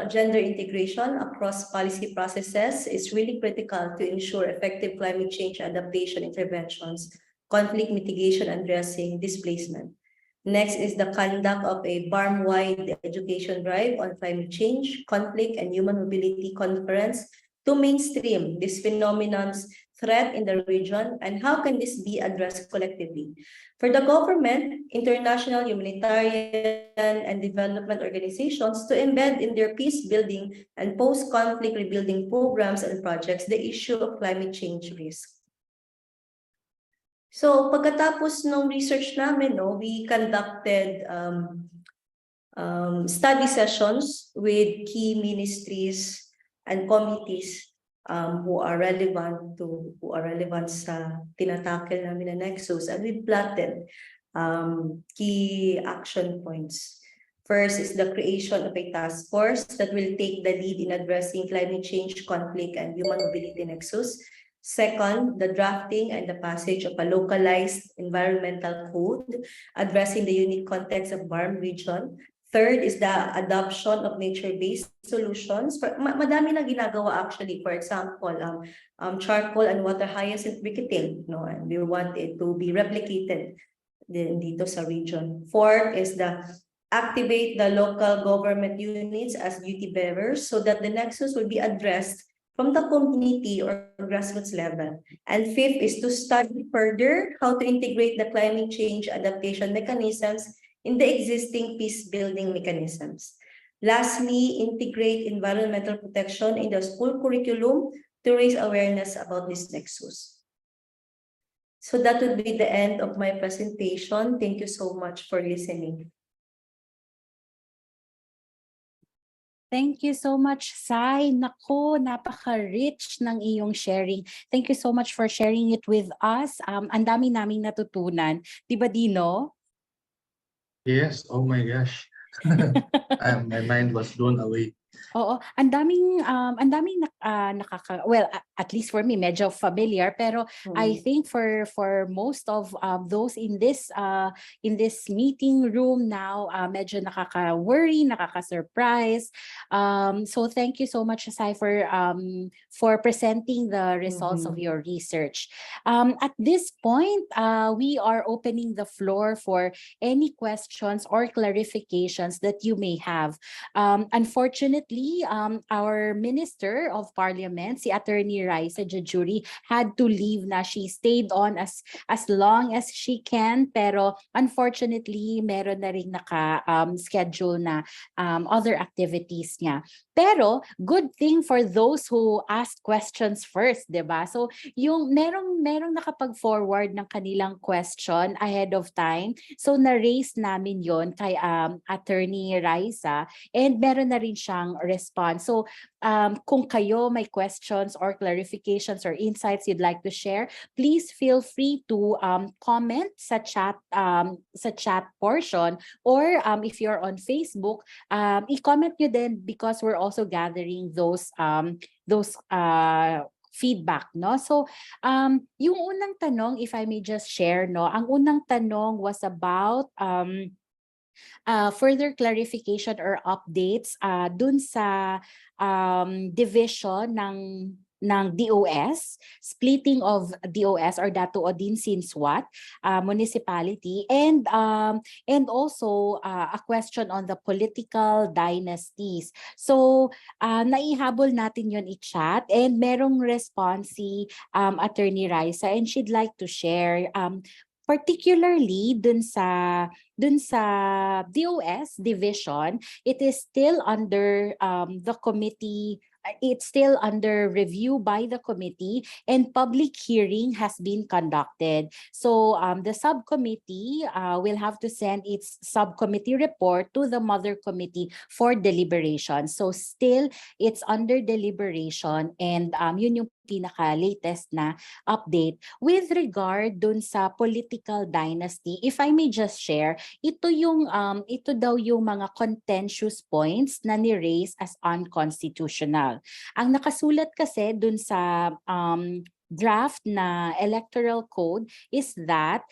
gender integration across policy processes is really critical to ensure effective climate change adaptation interventions, conflict mitigation, and addressing displacement. Next is the conduct of a BARM-wide education drive on climate change, conflict, and human mobility conference to mainstream this phenomenon's threat in the region and how can this be addressed collectively. For the government, international humanitarian and development organizations to embed in their peace building and post-conflict rebuilding programs and projects the issue of climate change risk. So pagkatapos ng research namin, we conducted study sessions with key ministries and committees who are relevant sa tinatakel namin na nexus, and we plotted key action points. First is the creation of a task force that will take the lead in addressing climate change, conflict, and human mobility nexus. Second, the drafting and the passage of a localized environmental code addressing the unique context of BARM region. Third is the adoption of nature-based solutions. Madami na ginagawa actually. For example, charcoal and water hyacinth briquetting, and we want it to be replicated dito sa region. Fourth is the activate the local government units as duty bearers so that the nexus will be addressed from the community or grassroots level. And fifth is to study further how to integrate the climate change adaptation mechanisms in the existing peace-building mechanisms. Lastly, integrate environmental protection in the school curriculum to raise awareness about this nexus. So that would be the end of my presentation. Thank you so much for listening. Thank you so much, Sai. Nako, napaka-rich ng iyong sharing. Thank you so much for sharing it with us. Ang dami naming natutunan. Di ba, Dino? Yes, oh my gosh. My mind was blown away. Oo, ang daming at least for me medyo familiar, pero I think for most of those in this meeting room now, medyo nakaka-worry, nakaka-surprise. So thank you so much, Sai, for presenting the results of your research. At this point, we are opening the floor for any questions or clarifications that you may have. Unfortunately, our Minister of Parliament, si Atty. Raissa Jajurie, had to leave na. She stayed on as long as she can, pero unfortunately, meron na rin schedule na other activities niya. Pero good thing for those who ask questions first, 'di ba? So yung merong nakapag-forward ng kanilang question ahead of time. So na-raise namin 'yon kay Atty. Raissa, and meron na rin siyang response. So kung kayo may questions or clarifications or insights you'd like to share, please feel free to comment sa chat portion, or if you're on Facebook, i-comment nyo din, because we're also gathering those feedback, no? So yung unang tanong, if I may just share, no, ang unang tanong was about further clarification or updates dun sa division ng DOS, splitting of DOS or Datu Odin Sinswat municipality, and also a question on the political dynasties. So naihabol natin yon i-chat, and merong response si Atty. Raissa, and she'd like to share particularly dun sa DOS division. It is still under the committee. It's still under review by the committee, and public hearing has been conducted. So the subcommittee will have to send its subcommittee report to the mother committee for deliberation. So still it's under deliberation, and yun yung pinaka-latest na update. With regard dun sa political dynasty, if I may just share, ito daw yung mga contentious points na ni-raise as unconstitutional. Ang nakasulat kasi dun sa draft na electoral code is that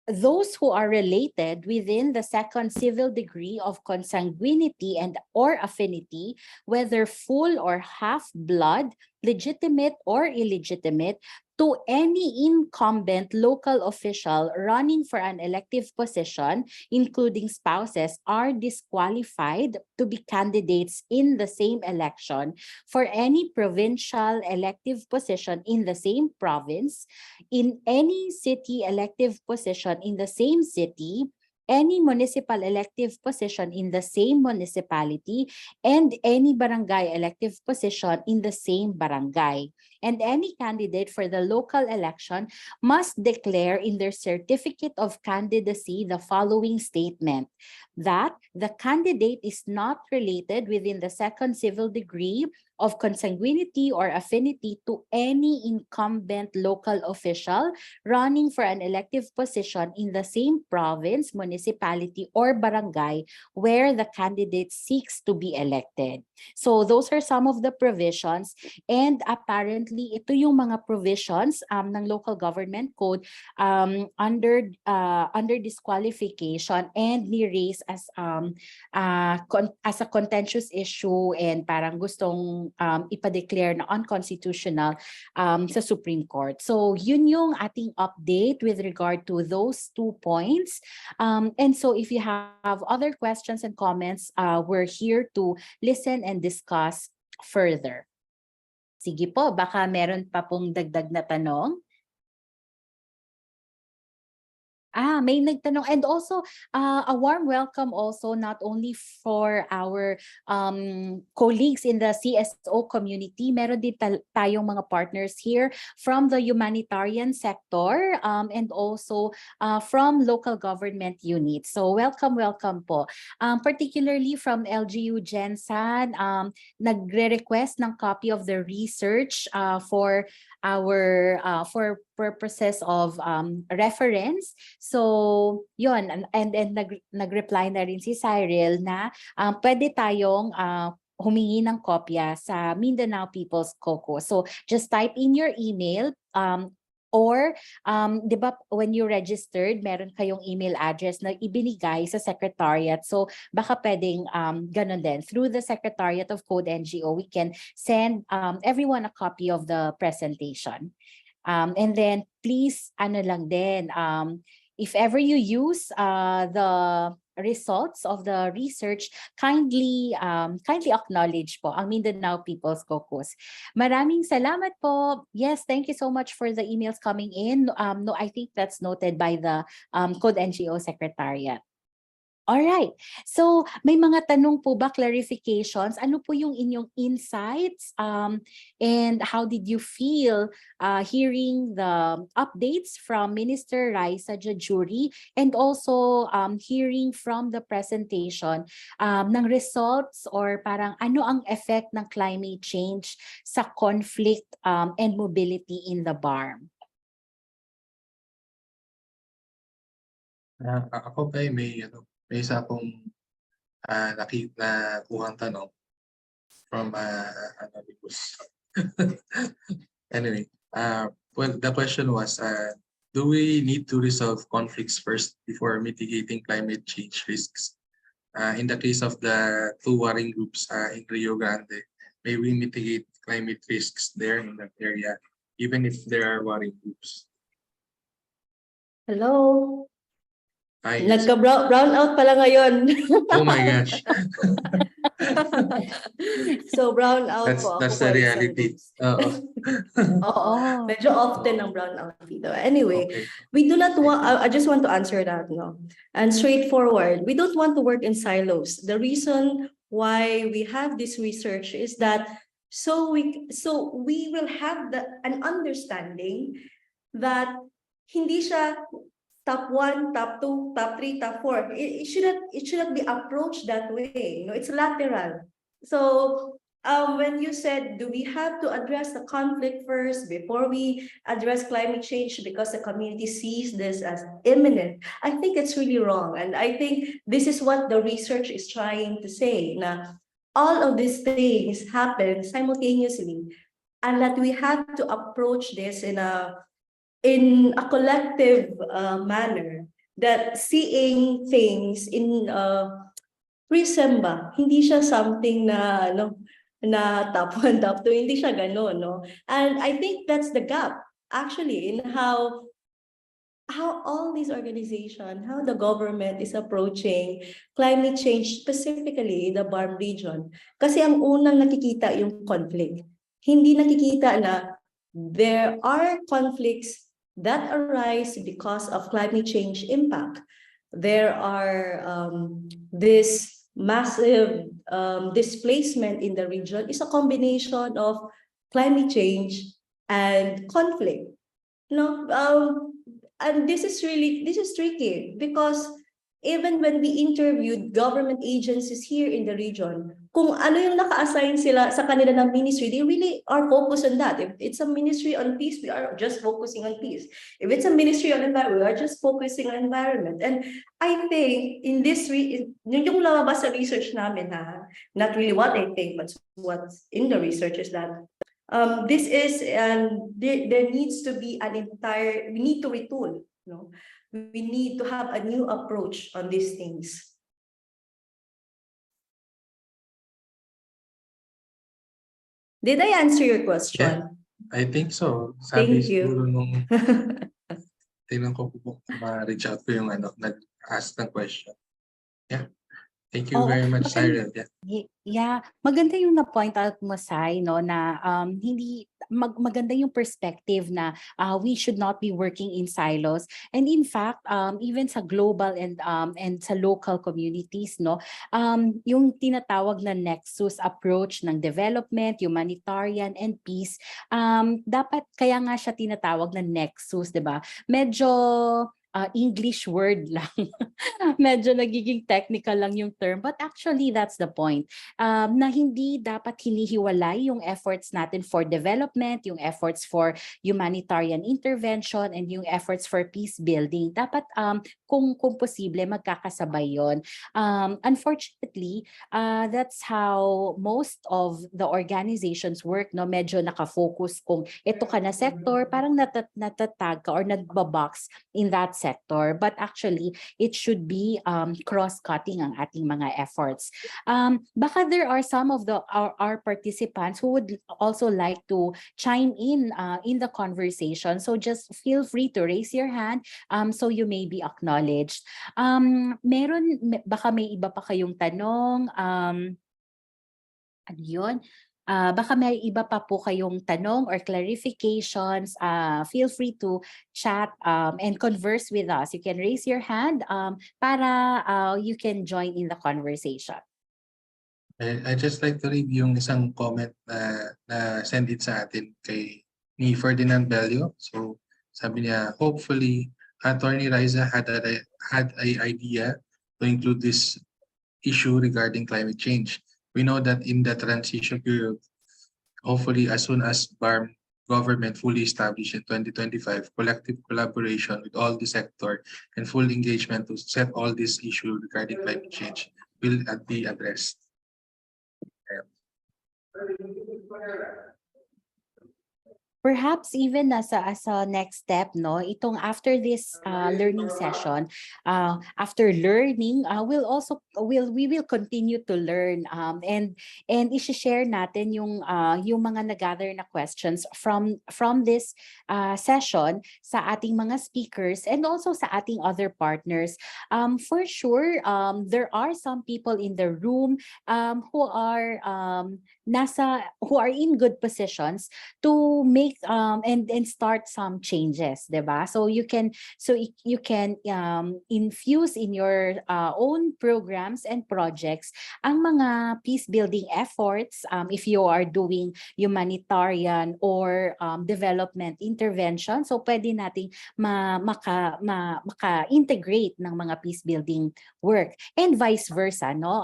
those who are related within the second civil degree of consanguinity and or affinity, whether full or half blood, legitimate or illegitimate, to any incumbent local official running for an elective position, including spouses, are disqualified to be candidates in the same election for any provincial elective position in the same province, in any city elective position in the same city, any municipal elective position in the same municipality, and any barangay elective position in the same barangay. And any candidate for the local election must declare in their certificate of candidacy the following statement: that the candidate is not related within the second civil degree of consanguinity or affinity to any incumbent local official running for an elective position in the same province, municipality, or barangay where the candidate seeks to be elected. So those are some of the provisions, and apparently ito yung mga provisions ng local government code under disqualification and ni-raise as a contentious issue, and parang gustong ipa-declare na unconstitutional sa Supreme Court. So yun yung ating update with regard to those 2 points. And so if you have other questions and comments, we're here to listen and discuss further. Sige po, baka meron pa pong dagdag na tanong. May nagtanong, and also a warm welcome also not only for our colleagues in the CSO community, meron din tayong mga partners here from the humanitarian sector and also from local government units. So welcome po. Particularly from LGU Gensan, nagre-request ng copy of the research for our for purposes of reference. So yun, and nag-reply na rin si Cyrell na pwede tayong humingi ng kopya sa Mindanao People's Caucus. So just type in your email or di ba when you registered, meron kayong email address na ibinigay sa Secretariat. So baka pwedeng ganun din. Through the Secretariat of Code NGO, we can send everyone a copy of the presentation. And then please, ano lang din, if ever you use the results of the research, kindly acknowledge po ang Mindanao People's Caucus. Maraming salamat po. Yes, thank you so much for the emails coming in. No, I think that's noted by the Code NGO Secretariat. Alright, so may mga tanong po ba, clarifications? Ano po yung inyong insights and how did you feel hearing the updates from Minister Raissa Jajurie and also hearing from the presentation ng results or parang ano ang effect ng climate change sa conflict and mobility in the BARM? Ako pa may isa akong nakuhang tanong from anonymous. Anyway, well, the question was, do we need to resolve conflicts first before mitigating climate change risks? In the case of the two warring groups in Rio Grande, may we mitigate climate risks there in that area, even if there are warring groups? Hello? Yes. Nagka-brown out pala ngayon. Oh my gosh. So brown out po ako. That's the reality. Oo. Medyo often ang brown out dito. Anyway, Okay. we do not want, I just want to answer that, no? And straightforward, we don't want to work in silos. The reason why we have this research is that so we will have an understanding that hindi siya top 1, top 2, top 3, top 4. It shouldn't be approached that way. You know, it's lateral. So when you said, do we have to address the conflict first before we address climate change because the community sees this as imminent? I think it's really wrong. And I think this is what the research is trying to say. Na all of these things happen simultaneously and that we have to approach this in a collective manner, that seeing things in prism ba, hindi siya something na na top 1, top 2, hindi siya gano'n, no? And I think that's the gap actually in how all these organizations, how the government is approaching climate change, specifically in the BARM region. Kasi ang unang nakikita yung conflict. Hindi nakikita na there are conflicts that arise because of climate change impact. There are this massive displacement in the region is a combination of climate change and conflict. No, and this is tricky because even when we interviewed government agencies here in the region, kung ano yung naka-assign sila sa kanila ng ministry, they really are focused on that. If it's a ministry on peace, we are just focusing on peace. If it's a ministry on environment, we are just focusing on environment. And I think in this, yung lumabas sa research namin, not really what I think, but what's in the research is that this is, there needs to be we need to retool, no? We need to have a new approach on these things. Did I answer your question? Yeah, I think so. Thank you. Tingnan ko po ma-reach out ko yung nag-ask ng question. Yeah. Thank you very much, Cyrell. Yeah, maganda yung na-point out mo, Sai, no, na hindi maganda yung perspective na we should not be working in silos. And in fact, even sa global and sa local communities, no, yung tinatawag na nexus approach ng development, humanitarian, and peace, dapat kaya nga siya tinatawag na nexus, 'di ba? Medyo English word lang. Medyo nagiging technical lang yung term, but actually that's the point. Na hindi dapat hinihiwalay yung efforts natin for development, yung efforts for humanitarian intervention, and yung efforts for peace building. Dapat kung posible magkakasabay yon. Unfortunately, that's how most of the organizations work, no? Medyo nakafocus kung ito ka na sector, parang natatag ka or nagbabox in that sector. But actually, it should be cross-cutting ang ating mga efforts. Baka there are some of our participants who would also like to chime in the conversation. So just feel free to raise your hand so you may be acknowledged. Baka may iba pa kayong tanong. Ano yun? Baka may iba pa po kayong tanong or clarifications, feel free to chat and converse with us. You can raise your hand para you can join in the conversation. I just like to read yung isang comment na send it sa atin ni Ferdinand Bello. So sabi niya, hopefully Attorney Raizsa had an idea to include this issue regarding climate change. We know that in the transition period, hopefully as soon as BARM government fully established in 2025, collective collaboration with all the sector and full engagement to set all these issues regarding climate change will be addressed. Perhaps even as a next step, no, itong after this learning session, after learning, we will continue to learn and i-share natin yung mga na-gather na questions from this session sa ating mga speakers and also sa ating other partners. For sure, there are some people in the room who are in good positions to make and start some changes, diba? So you can infuse in your own programs and projects ang mga peace building efforts if you are doing humanitarian or development intervention. So pwede nating maka-integrate ng mga peace building work and vice versa, no?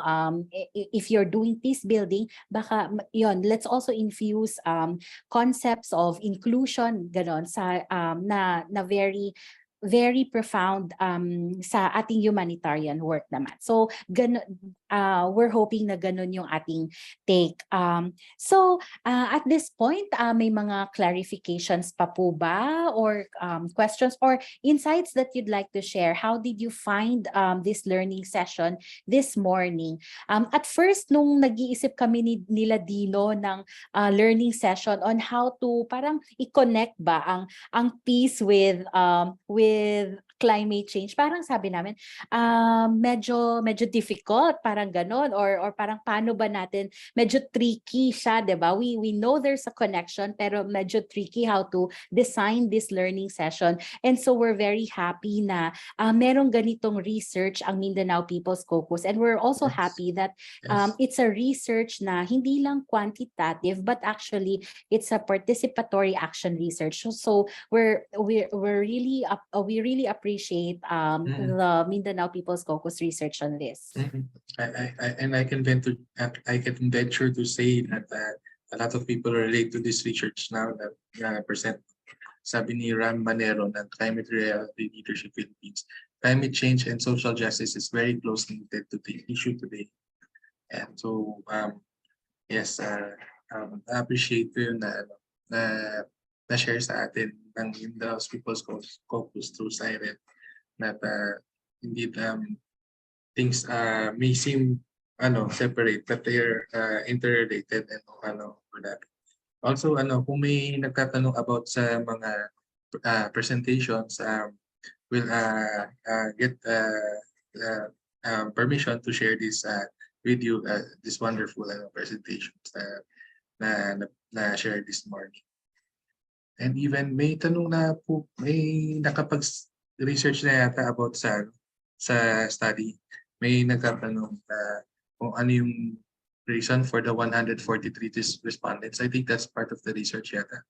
If you're doing peace building, baka yon, let's also infuse concepts of inclusion ganon sa na very very profound sa ating humanitarian work naman. So we're hoping na ganun yung ating take. So at this point, may mga clarifications pa po ba or questions or insights that you'd like to share? How did you find this learning session this morning? At first, nung nag-iisip kami nila Dino ng learning session on how to parang i-connect ba ang peace with climate change, parang sabi namin medyo difficult, parang ganon, or parang paano ba natin, medyo tricky siya, diba? We know there's a connection pero medyo tricky how to design this learning session. And so we're very happy na merong ganitong research ang Mindanao People's Caucus, and we're also Yes. happy that Yes. it's a research na hindi lang quantitative but actually it's a participatory action research. So we really appreciate the Mindanao People's Caucus research on this. I can venture to say that a lot of people relate to this research now that present. Sabi ni Ram Manero ng Climate Reality Leadership Philippines, climate change and social justice is very closely linked to the issue today. And so, yes, I appreciate ko yun na share sa atin ng Mindanao People's Caucus through Cyrell that indeed things may seem separate but they're interrelated and for that. Also kung may nagtatanong about sa mga presentations, we'll get permission to share this video, this wonderful presentations na share this morning. And even may tanong na po, may nakapag-research na yata about sa study. May nagtatanong na kung ano yung reason for the 143 respondents. I think that's part of the research yata.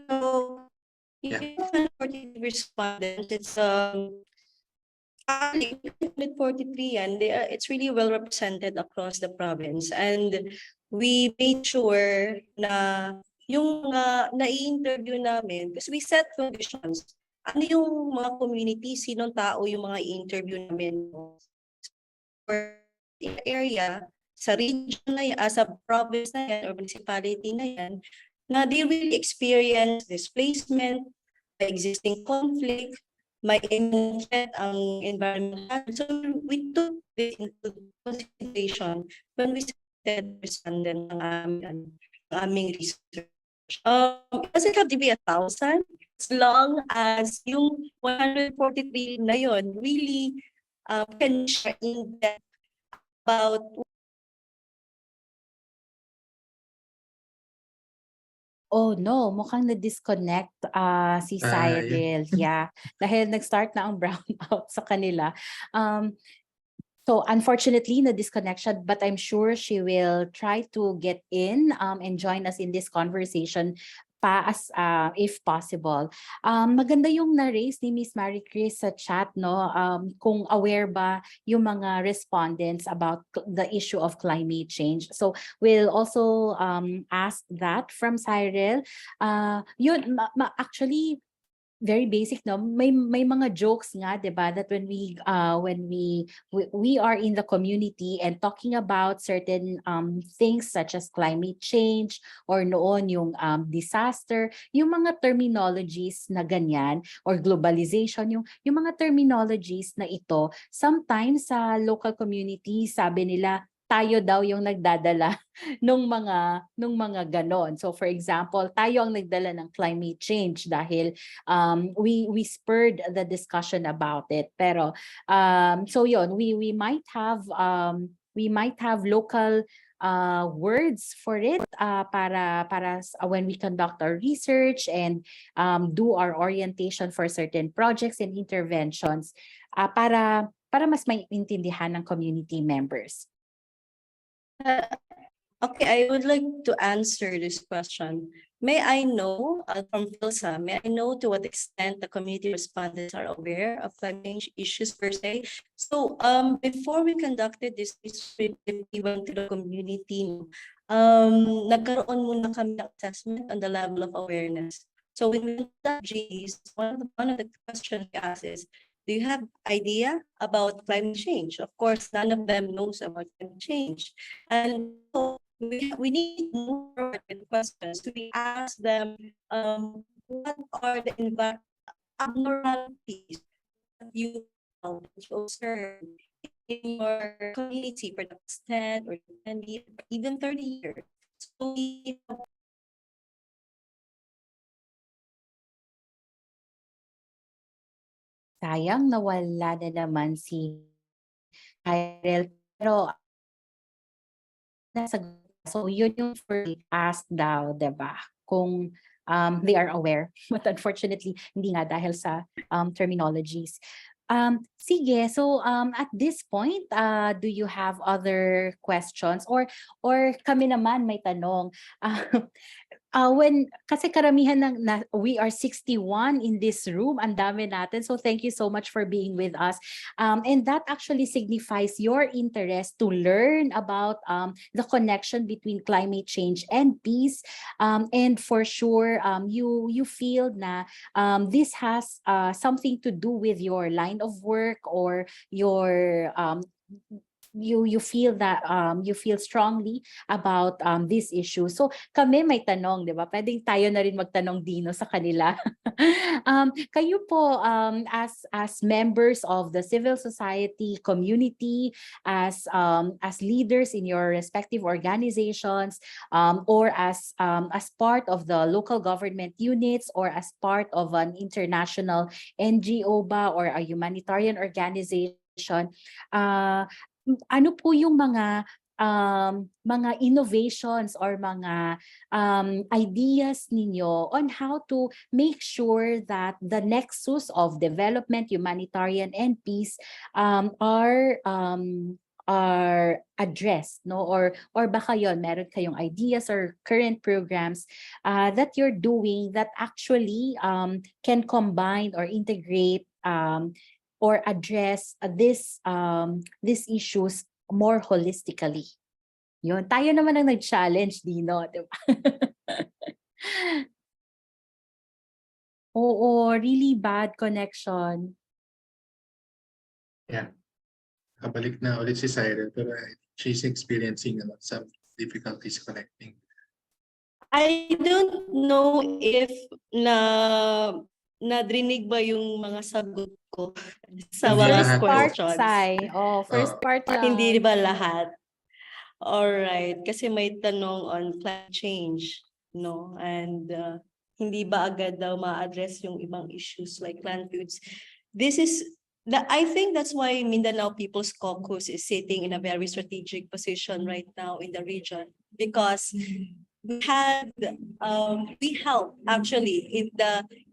So, Yeah. yung 143 respondents, it's actually 143 and it's really well represented across the province, and we made sure na yung nai-interview namin, because we set conditions. Ano yung mga community, sinong tao yung mga i-interview namin for the area, sa region na yan, sa province na yan, or municipality na yan, na they really experience displacement, existing conflict, may threat ang environment. So we took this into consideration when we selected respondent ng aming research. It doesn't have to be 1,000, as long as yung 143 na yon really can share in depth about. Oh no, mukhang na-disconnect si Yeah. Cyrell. Yeah. Dahil nag-start na ang brownout sa kanila. So unfortunately, na disconnection, but I'm sure she will try to get in and join us in this conversation as if possible. Maganda yung na-raise ni Miss Marie Chris sa chat, no? Kung aware ba yung mga respondents about the issue of climate change. So we'll also ask that from Cyrell. Actually, very basic, no, may mga jokes nga, 'di ba, that when we are in the community and talking about certain things such as climate change or noon yung disaster, yung mga terminologies na ganyan, or globalization, yung mga terminologies na ito, sometimes sa local community sabi nila tayo daw yung nagdadala nung mga ganon. So for example, tayo ang nagdala ng climate change dahil we spurred the discussion about it. Pero so yon, we might have local words for it para when we conduct our research and do our orientation for certain projects and interventions para mas maintindihan ng community members. Okay, I would like to answer this question. May I know, from Raissa, may I know to what extent the community respondents are aware of climate change issues per se? So, before we conducted this research, we went to the community, nagkaroon muna kami ng assessment on the level of awareness. So when we went to GEs, one of the questions we asked is, do you have idea about climate change? Of course, none of them knows about climate change. And so we need to move forward with questions. We ask them, what are the abnormalities that you observe in your community for the past 10 or 20, even 30 years? So we Sayang, nawala na naman si Cyrell. Pero so yun yung first ask daw, 'di ba? Kung they are aware. But unfortunately, hindi nga dahil sa terminologies. Sige, so at this point, do you have other questions? Or kami naman may tanong. Kasi karamihan we are 61 in this room, ang dami natin. So thank you so much for being with us. And that actually signifies your interest to learn about the connection between climate change and peace. And for sure, you feel na this has something to do with your line of work or your you feel that you feel strongly about this issue. So kami may tanong, 'di ba? Pwedeng tayo na rin magtanong dino sa kanila. Kayo po as members of the civil society community, as leaders in your respective organizations, or as part of the local government units, or as part of an international NGO ba or a humanitarian organization, ano po yung mga mga innovations or mga ideas ninyo on how to make sure that the nexus of development, humanitarian, and peace are addressed, no? Or baka yon, meron kayong ideas or current programs that you're doing that actually can combine or integrate or address these issues more holistically. Yun, tayo naman ang nag-challenge, Dino, di ba? Oo, really bad connection. Yeah. Kabalik na ulit si Cyrell, pero she's experiencing some difficulties connecting. I don't know if nadrinig ba yung mga sagot ko sa Hindi mga lahat po. questions. First part lang. Hindi ba lahat? Alright, kasi may tanong on climate change, no? And hindi ba agad daw ma-address yung ibang issues like plant foods? I think that's why Mindanao People's Caucus is sitting in a very strategic position right now in the region, because we helped actually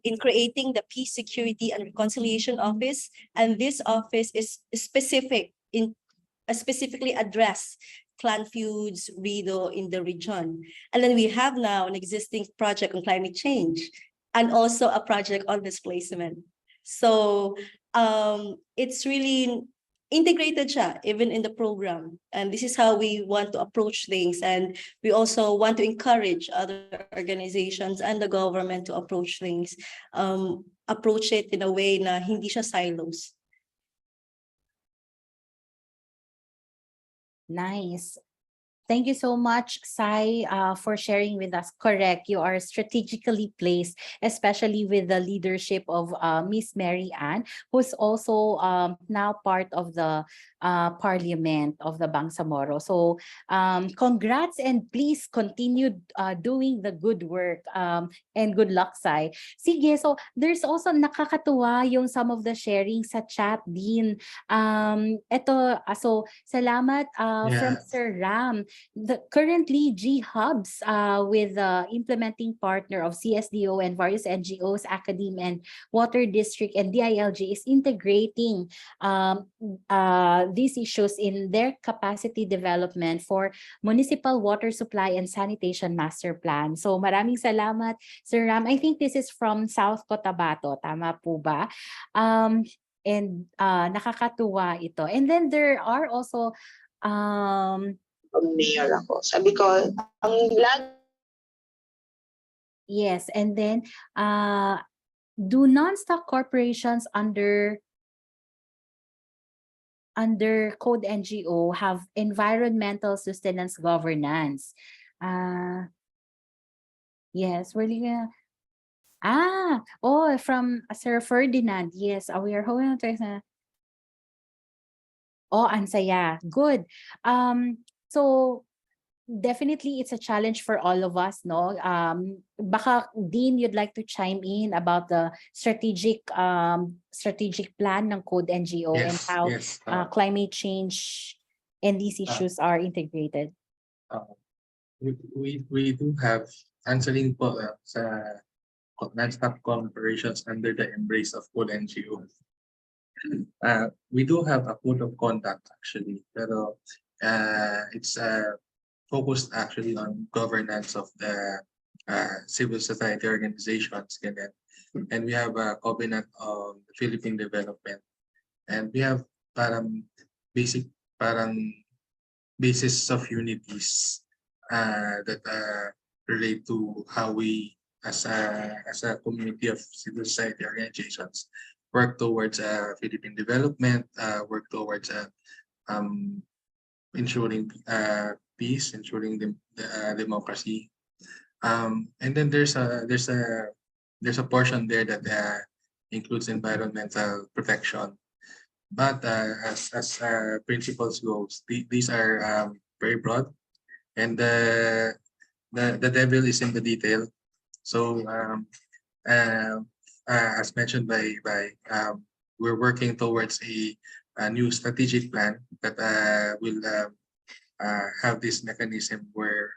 in creating the Peace, Security, and Reconciliation Office, and this office is specifically address plant foods, RIDO in the region. And then we have now an existing project on climate change and also a project on displacement. So it's really integrated siya, even in the program. And this is how we want to approach things. And we also want to encourage other organizations and the government to approach things, approach it in a way na hindi siya silos. Nice. Thank you so much, Sai, for sharing with us. Correct, you are strategically placed, especially with the leadership of Miss Mary Ann, who's also now part of the parliament of the Bangsamoro. So congrats, and please continue doing the good work, and good luck, Sai. Sige, so there's also nakakatuwa yung some of the sharing sa chat din. So salamat from Yeah. Sir Ram. Currently, G-Hubs with the implementing partner of CSDO and various NGOs, academia, and water district, and DILG is integrating these issues in their capacity development for municipal water supply and sanitation master plan. So maraming salamat, Sir Ram. I think this is from South Cotabato. Tama po ba? And nakakatuwa ito. And then there are also mayor ako. Sabi ko, ang yes, and then do non-stock corporations under Code NGO have environmental sustenance governance? Yes, we're gonna. From Sir Ferdinand. Yes, we are holding on to. Oh, ang saya. Good. So definitely it's a challenge for all of us, no? Baka Dean, you'd like to chime in about the strategic plan ng Code NGO and Yes, how yes. climate change and these issues are integrated. We do have answering po sa non-stop corporations under the embrace of Code NGO. We do have a code of conduct actually, pero it's focused actually on governance of the civil society organizations, ganyan. And we have a covenant on Philippine development, and we have basis of unities that relate to how we as a community of civil society organizations work towards Philippine development, work towards ensuring peace, ensuring democracy. And then there's a portion there that includes environmental protection. But as principles goes, these are very broad, and the devil is in the detail. So as mentioned by we're working towards a new strategic plan that will have this mechanism where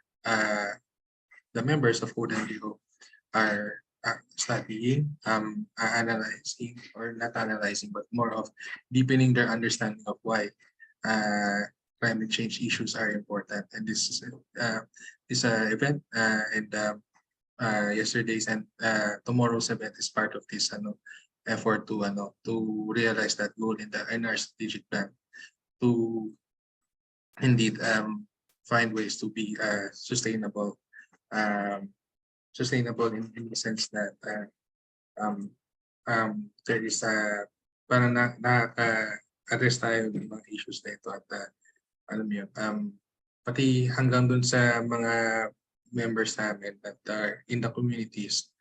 the members of Code NGO are studying, analyzing, or not analyzing, but more of deepening their understanding of why climate change issues are important. And this event and yesterday's and tomorrow's event is part of this effort to realize that goal in our strategic plan, to indeed find ways to be sustainable in the sense that there is parang nakaka-address tayo ng mga issues na ito at alam mo yun, pati hanggang dun sa mga members namin that are in the communities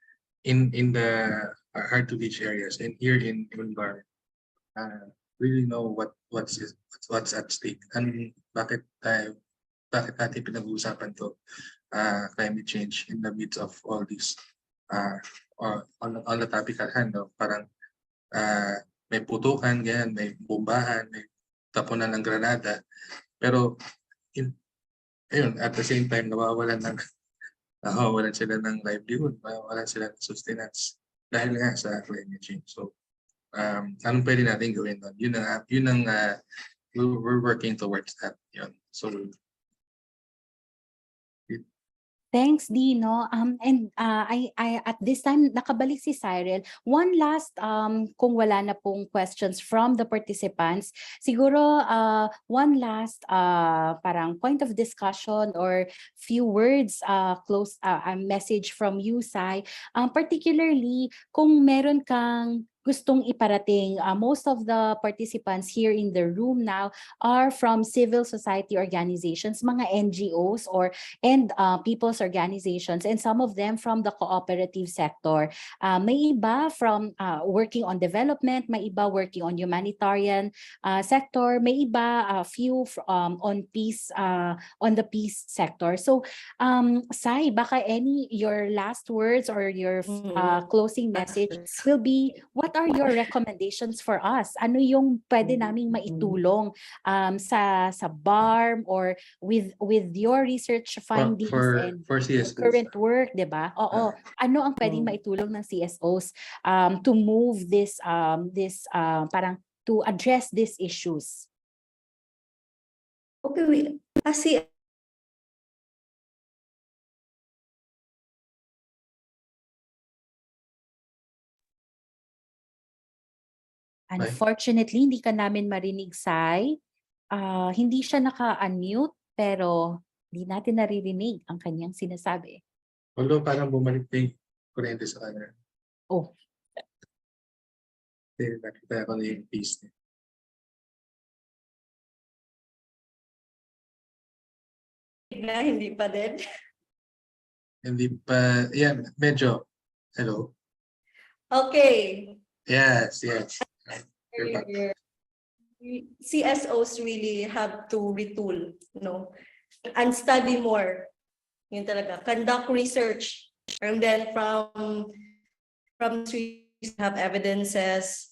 in the hard to reach areas and here in Mindanao, really know what's at stake and bakit natin pinag-uusapan to climate change in the midst of all this on the topic at hand, no? Parang may putukan, ganyan, may bombahan, may tapunan ng granada, pero ayun, at the same time nawawalan sila ng livelihood, nawawalan sila ng sustenance dahil nga sa climate change. So anong pwede natin gawin doon? Yun ang we're working towards that. Yun. So Thanks, Dino. And I at this time nakabalik si Cyrell. One last kung wala na pong questions from the participants, siguro one last parang point of discussion or few words close a message from you, Sai. Particularly kung meron kang gustong iparating. Most of the participants here in the room now are from civil society organizations, mga NGOs and people's organizations, and some of them from the cooperative sector. May iba from working on development, may iba working on humanitarian sector, may iba few on the peace sector. So Sai, baka your last words or your closing message will be, what are your recommendations for us? Ano yung pwede naming maitulong sa BARM or with your research findings and for CSOs, current work, 'di ba? Oo. Ano ang pwedeng maitulong ng CSOs to move this parang to address these issues? Okay, kasi Unfortunately, hindi ka namin marinig, Sai. Hindi siya naka-unmute, pero hindi natin naririnig ang kanyang sinasabi. although parang bumalik na yung kurente sa kanya. Oh. Kasi nakita ko na yung piece niya. hindi pa din. Hindi pa, yeah, medyo. Hello? Okay. Yes. CSOs really have to retool, and study more. Yun talaga. Conduct research, and then from have evidences,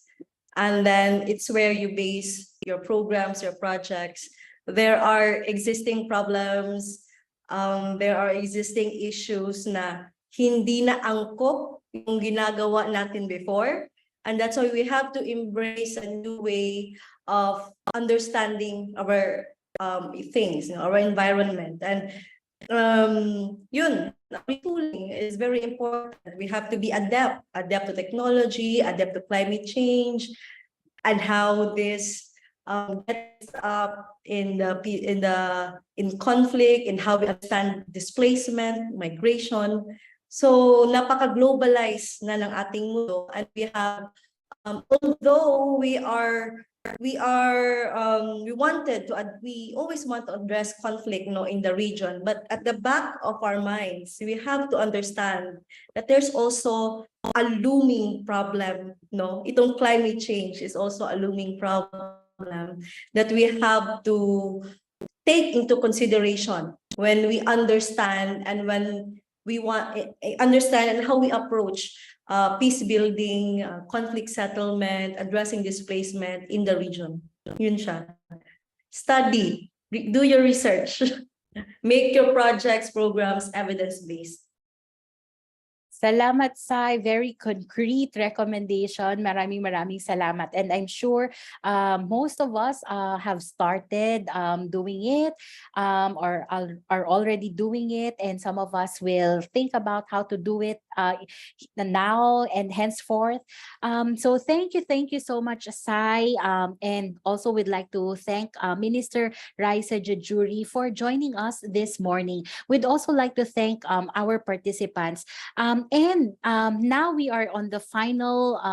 and then it's where you base your programs, your projects. There are existing problems, there are existing issues na hindi na angkop yung ginagawa natin before. And that's why we have to embrace a new way of understanding our things, our environment. And retooling is very important. We have to be adapt to technology, adapt to climate change, and how this gets up in conflict, in how we understand displacement, migration. So napaka-globalized na ng ating mundo, and we have although we always want to address conflict in the region, but at the back of our minds we have to understand that there's also a looming problem. Itong climate change is also a looming problem that we have to take into consideration when we understand and when we understand and how we approach peace building, conflict settlement, addressing displacement in the region. Yun siya. Study Do your research. Make your projects, programs evidence-based. Salamat, Sai. Very concrete recommendation. Maraming salamat. And I'm sure most of us have started doing it or are already doing it. And some of us will think about how to do it now and henceforth. So thank you so much, Sai. And also we'd like to thank Minister Raissa Jajurie for joining us this morning. We'd also like to thank our participants. And now we are on the final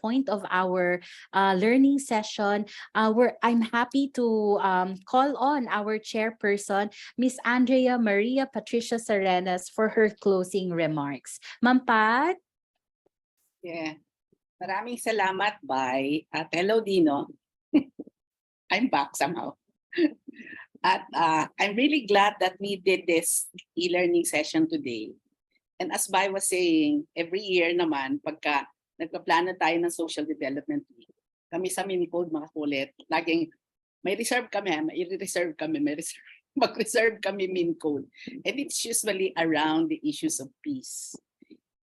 point of our learning session. I'm happy to call on our chairperson, Miss Andrea Maria Patricia Serenas, for her closing remarks. Ma'am Pat? Yeah. Maraming salamat, bye. At hello, Dino. I'm back somehow. At I'm really glad that we did this e-learning session today. And as Bai was saying, every year naman, pagka nagpaplano tayo ng Social Development Week, kami sa MinCode, mga kulit, laging may reserve kami, mag-reserve kami MinCode. And it's usually around the issues of peace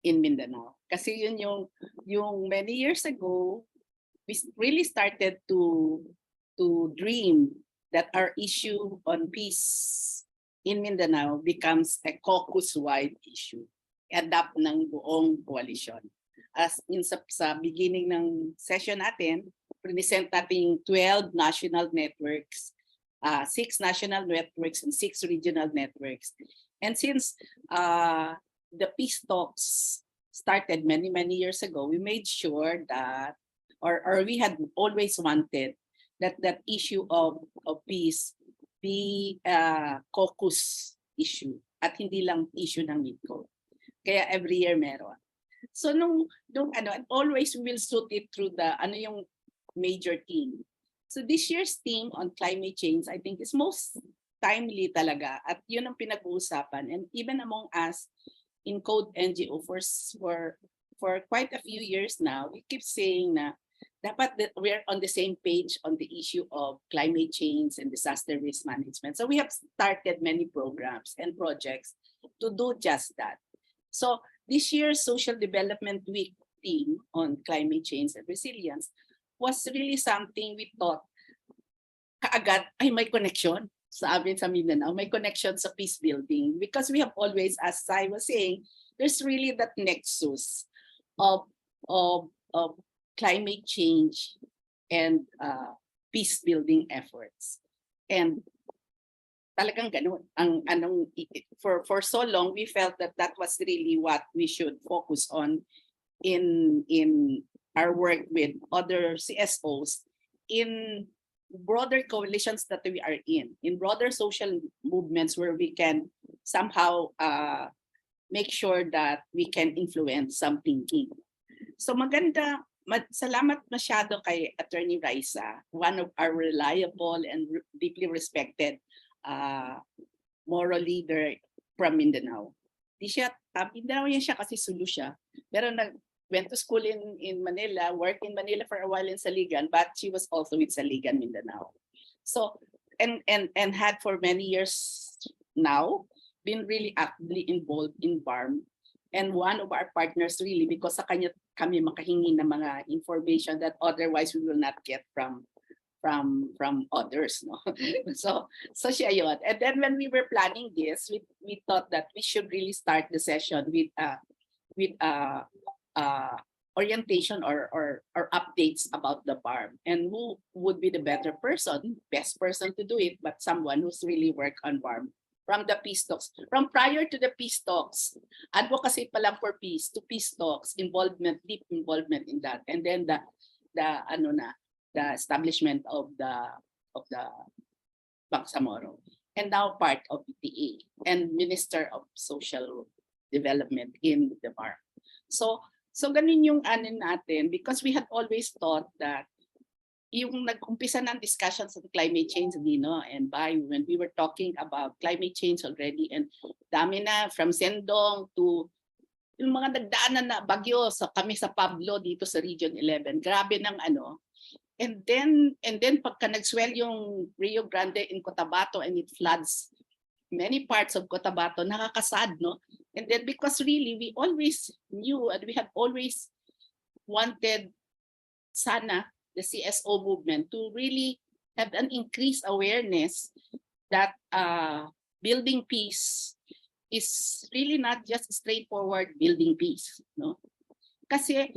in Mindanao. Kasi yun yung many years ago, we really started to dream that our issue on peace in Mindanao becomes a caucus-wide issue. Adapt ng buong koalisyon. As in sa beginning ng session natin, present natin 12 national networks, 6 national networks and 6 regional networks. And since the peace talks started many years ago, we made sure that, or we had always wanted that issue of peace be a caucus issue at hindi lang issue ng MidCo. Kaya every year meron. So nung and always we will suit it through the yung major theme. So this year's theme on climate change, I think, is most timely talaga, at yun ang pinag-uusapan. And even among us in Code NGO for quite a few years now, we keep saying na dapat that we're on the same page on the issue of climate change and disaster risk management. So we have started many programs and projects to do just that. So this year's Social Development Week theme on climate change and resilience was really something we thought kaagad ay may connection sa amin sa Mindanao, may connection sa peace building, because we have always, as I was saying, there's really that nexus of climate change and peace building efforts. And talagang ganun. For so long, we felt that was really what we should focus on in our work with other CSOs, in broader coalitions that we are in broader social movements where we can somehow make sure that we can influence some thinking. So salamat masyado kay Attorney Raissa, one of our reliable and deeply respected moral leader from Mindanao. Di siya, Mindanao yan siya kasi Sulu siya. Pero went to school in Manila, worked in Manila for a while in Saligan, but she was also with Saligan, Mindanao. So, and had for many years now been really actively involved in BARM. And one of our partners really, because sa kanya kami makahingi ng mga information that otherwise we will not get from others, no. so siya yun. And then when we were planning this, we thought that we should really start the session with orientation or updates about the BARM, and who would be the best person to do it, but someone who's really worked on BARM from the peace talks, from prior to the peace talks, advocacy pa lang for peace, to peace talks, deep involvement in that, and then the establishment of the Bangsamoro, and now part of PTA and Minister of Social Development in the BARM. So ganun yung natin, because we had always thought that yung nag-umpisa ng discussions on climate change, Dino and Bai, when we were talking about climate change already, and dami na from Sendong to yung mga nagdaanan na bagyo kami sa Pablo dito sa Region 11. Grabe ng And then pagka nag-swell yung Rio Grande in Cotabato and it floods many parts of Cotabato, nakakasad, no? And then because really we always knew and we had always wanted sana the CSO movement to really have an increased awareness that building peace is really not just straightforward building peace, no? Kasi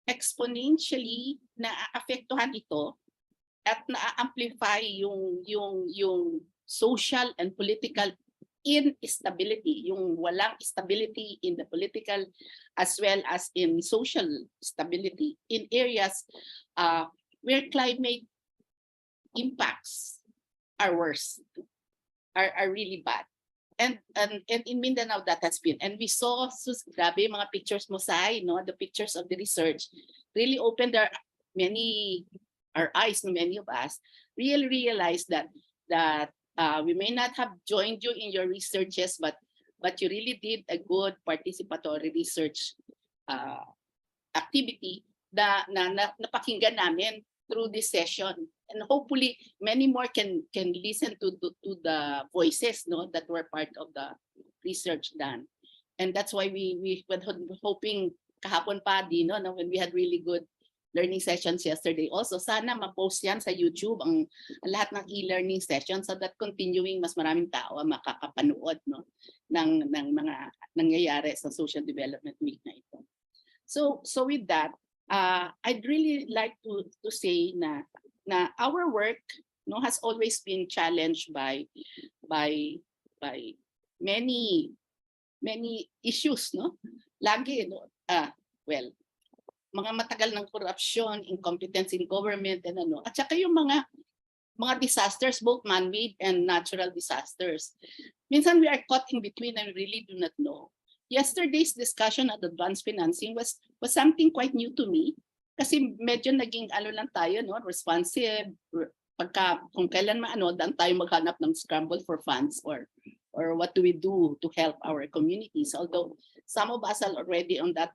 exponentially naaapektuhan ito at na-amplify yung social and political instability, yung walang stability in the political as well as in social stability in areas where climate impacts are worse, are really bad. And in Mindanao that has been, and we saw, grabe mga pictures mo, Sai, no? The pictures of the research really opened our eyes, many of us really realized that we may not have joined you in your researches, but you really did a good participatory research activity na napakinggan namin through this session, and hopefully many more can listen to the voices, no, that were part of the research done. And that's why we were hoping kahapon pa din, no, when we had really good learning sessions yesterday. Also, sana ma-post yan sa YouTube ang lahat ng e-learning sessions so that continuing mas maraming tao ang makakapanood, no, ng mga nangyayari sa Social Development Week na ito. So with that, I'd really like to say na our work, no, has always been challenged by many issues, no. Lagi, no, well, mga matagal ng corruption, incompetence in government, and at saka yung mga disasters, both man-made and natural disasters. Minsan we are caught in between and we really do not know. Yesterday's discussion at advanced financing was something quite new to me, kasi medyo naging lang tayo, no, responsive, pagka kung kailan dan tayo maghanap ng scramble for funds or what do we do to help our communities, although some of us are already on that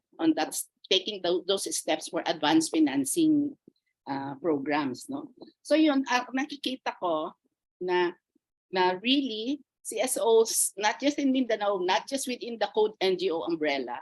taking those steps for advanced financing programs, no. So yun, nakikita ko na really CSOs, not just in Mindanao, not just within the Code NGO umbrella.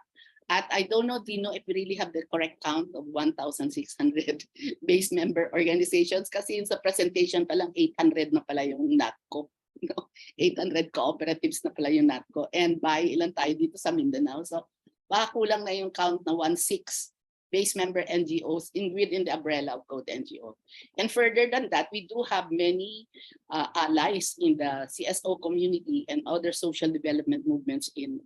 At I don't know, Dino, if we really have the correct count of 1,600 base member organizations, kasi sa presentation pa lang 800 na pala yung NATCO. No? 800 cooperatives na pala yung NATCO. And by ilan tayo dito sa Mindanao. So baka kulang na yung count na 1,600 base member NGOs within the umbrella of Code NGO. And further than that, we do have many allies in the CSO community and other social development movements in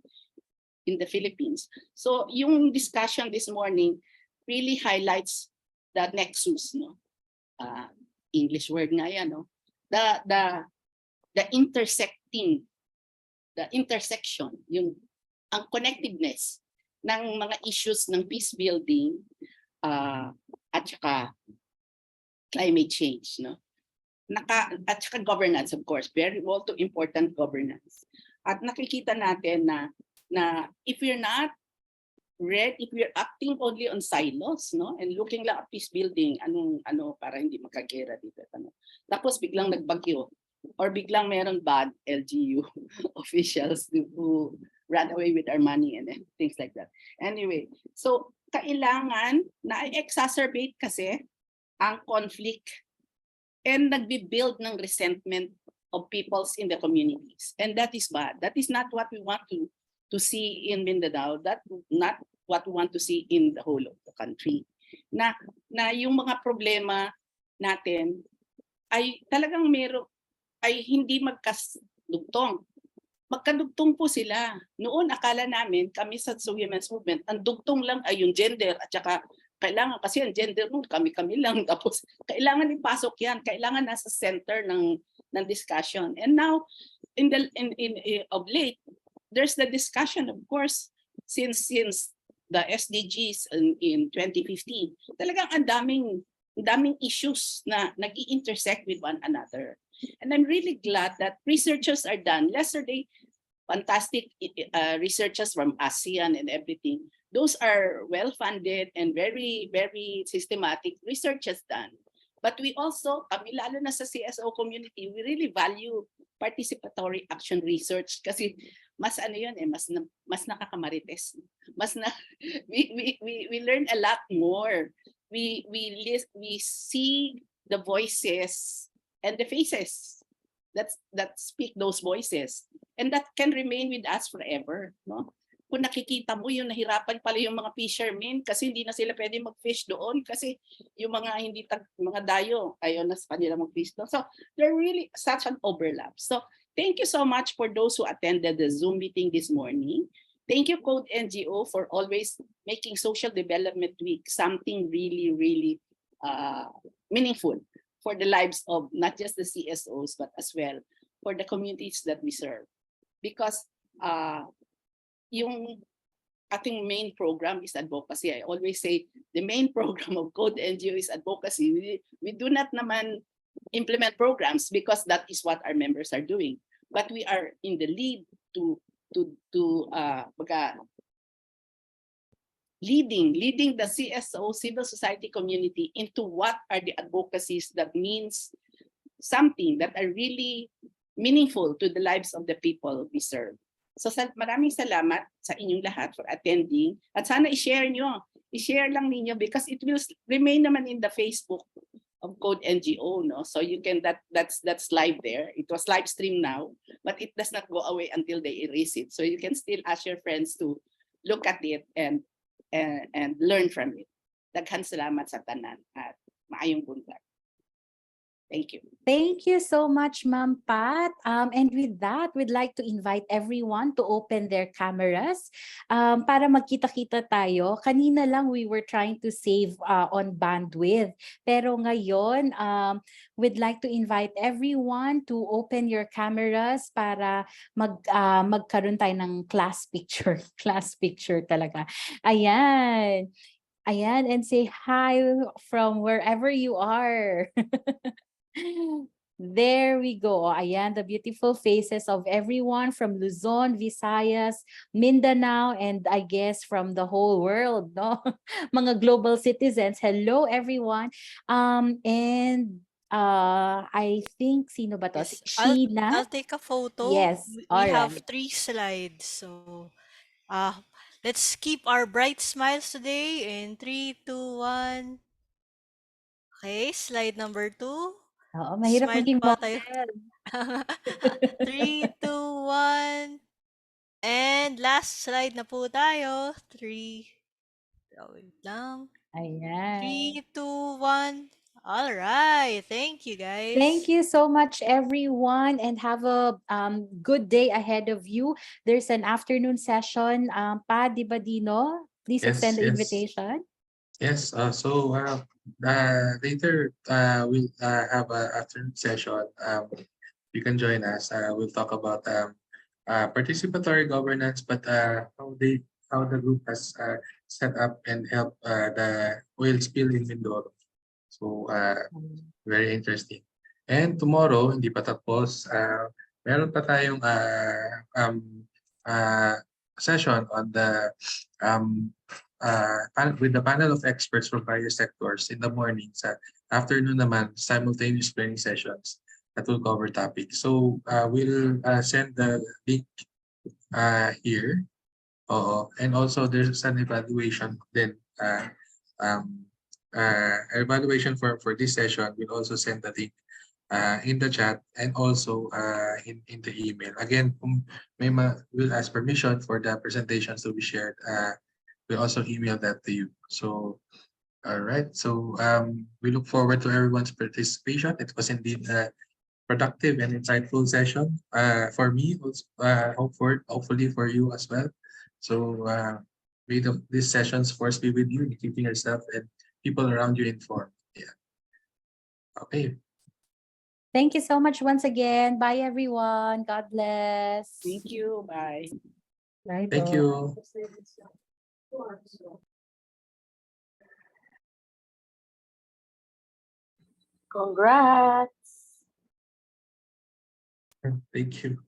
the Philippines. So yung discussion this morning really highlights the nexus, no? English word nga yan, no? The intersection, ang connectiveness ng mga issues ng peace building at saka climate change, no? At saka governance, of course, very also important governance. At nakikita natin na if we're not ready, if we're acting only on silos, no, and looking lang at peace building, para hindi magkagera dito, tapos biglang nagbagyo or biglang meron bad LGU officials who ran away with our money and things like that. Anyway, so kailangan na exacerbate kasi ang conflict and nagbi-build ng resentment of peoples in the communities. And that is bad. That is not what we want to see in Mindanao. That not what we want to see in the whole of the country. Na yung mga problema natin ay talagang ay hindi magkadugtong. Magkadugtong po sila. Noon akala namin, kami sa women's movement, ang dugtong lang ay yung gender at saka kailangan kasi ang gender mo kami lang, tapos kailangan ipasok yan, kailangan nasa center ng discussion. And now in of late there's the discussion, of course, since the SDGs in 2015. Talagang ang daming issues na nag-i-intersect with one another. And I'm really glad that researchers are done. Yesterday, fantastic researchers from ASEAN and everything. Those are well-funded and very, very systematic researchers done. But we also, kami lalo na sa CSO community, we really value participatory action research kasi mas ano yun mas nakakamarites. We learn a lot more. We see the voices and the faces that speak those voices, and that can remain with us forever, no? Kung nakikita mo yung nahirapan pala yung mga fishermen kasi hindi na sila pwede mag-fish doon kasi yung mga mga dayo ayaw na sa kanila mag-fish doon. So there really such an overlap. So thank you so much for those who attended the Zoom meeting this morning. Thank you, Code NGO, for always making Social Development Week something really, really meaningful for the lives of not just the CSOs, but as well for the communities that we serve. Because yung ating main program is advocacy. I always say the main program of Code NGO is advocacy. We do not naman implement programs because that is what our members are doing. But we are in the lead to leading the CSO civil society community into what are the advocacies that means something that are really meaningful to the lives of the people we serve. So maraming salamat sa inyong lahat for attending, at sana i-share lang ninyo because it will remain naman in the Facebook of Code NGO, no? So you can that's live there. It was live stream now, but it does not go away until they erase it. So you can still ask your friends to look at it and learn from it. Daghang salamat sa tanan at maayong buntag. Thank you. Thank you so much, Ma'am Pat. And with that, we'd like to invite everyone to open their cameras para magkita-kita tayo. Kanina lang we were trying to save on bandwidth. Pero ngayon, we'd like to invite everyone to open your cameras para magkaroon tayo ng class picture. Class picture talaga. Ayan. Ayan, and say hi from wherever you are. There we go. Ayan, the beautiful faces of everyone from Luzon, Visayas, Mindanao, and I guess from the whole world, no? Mga global citizens. Hello, everyone. And I think, sino ba to? Yes, Sheena? I'll take a photo. Yes, We have alright. 3 slides. So, let's keep our bright smiles today in 3, 2, 1. Okay, slide number 2. Oo, mahirap Smile maging pa tayo. model. 3, 2, 1. And last slide na po tayo. 3. Wait lang. Ayan. 3, 2, 1. All right. Thank you, guys. Thank you so much, everyone, and have a good day ahead of you. There's an afternoon session. Pa, di ba, Dino? Please Yes, extend the yes. invitation. Yes, so later we'll have an afternoon session. You can join us. We'll talk about participatory governance, but how the group has set up and helped the oil spill in Mindoro. So very interesting. And tomorrow, hindi pa tapos, meron pa tayong session on the with the panel of experts from various sectors in the morning. Sa afternoon naman, simultaneous learning sessions that will cover topics. So we'll send the link here. And also there's an evaluation then. Evaluation for this session. We'll also send the link in the chat and also in the email. Again, we'll ask permission for the presentations to be shared. We'll also email that to you. So, all right. So we look forward to everyone's participation. It was indeed a productive and insightful session for me, hopefully for you as well. So may these sessions force be with you, keeping yourself and people around you informed. Yeah. Okay. Thank you so much once again. Bye, everyone. God bless. Thank you. Bye. Bye, Thank you. Congrats. Thank you.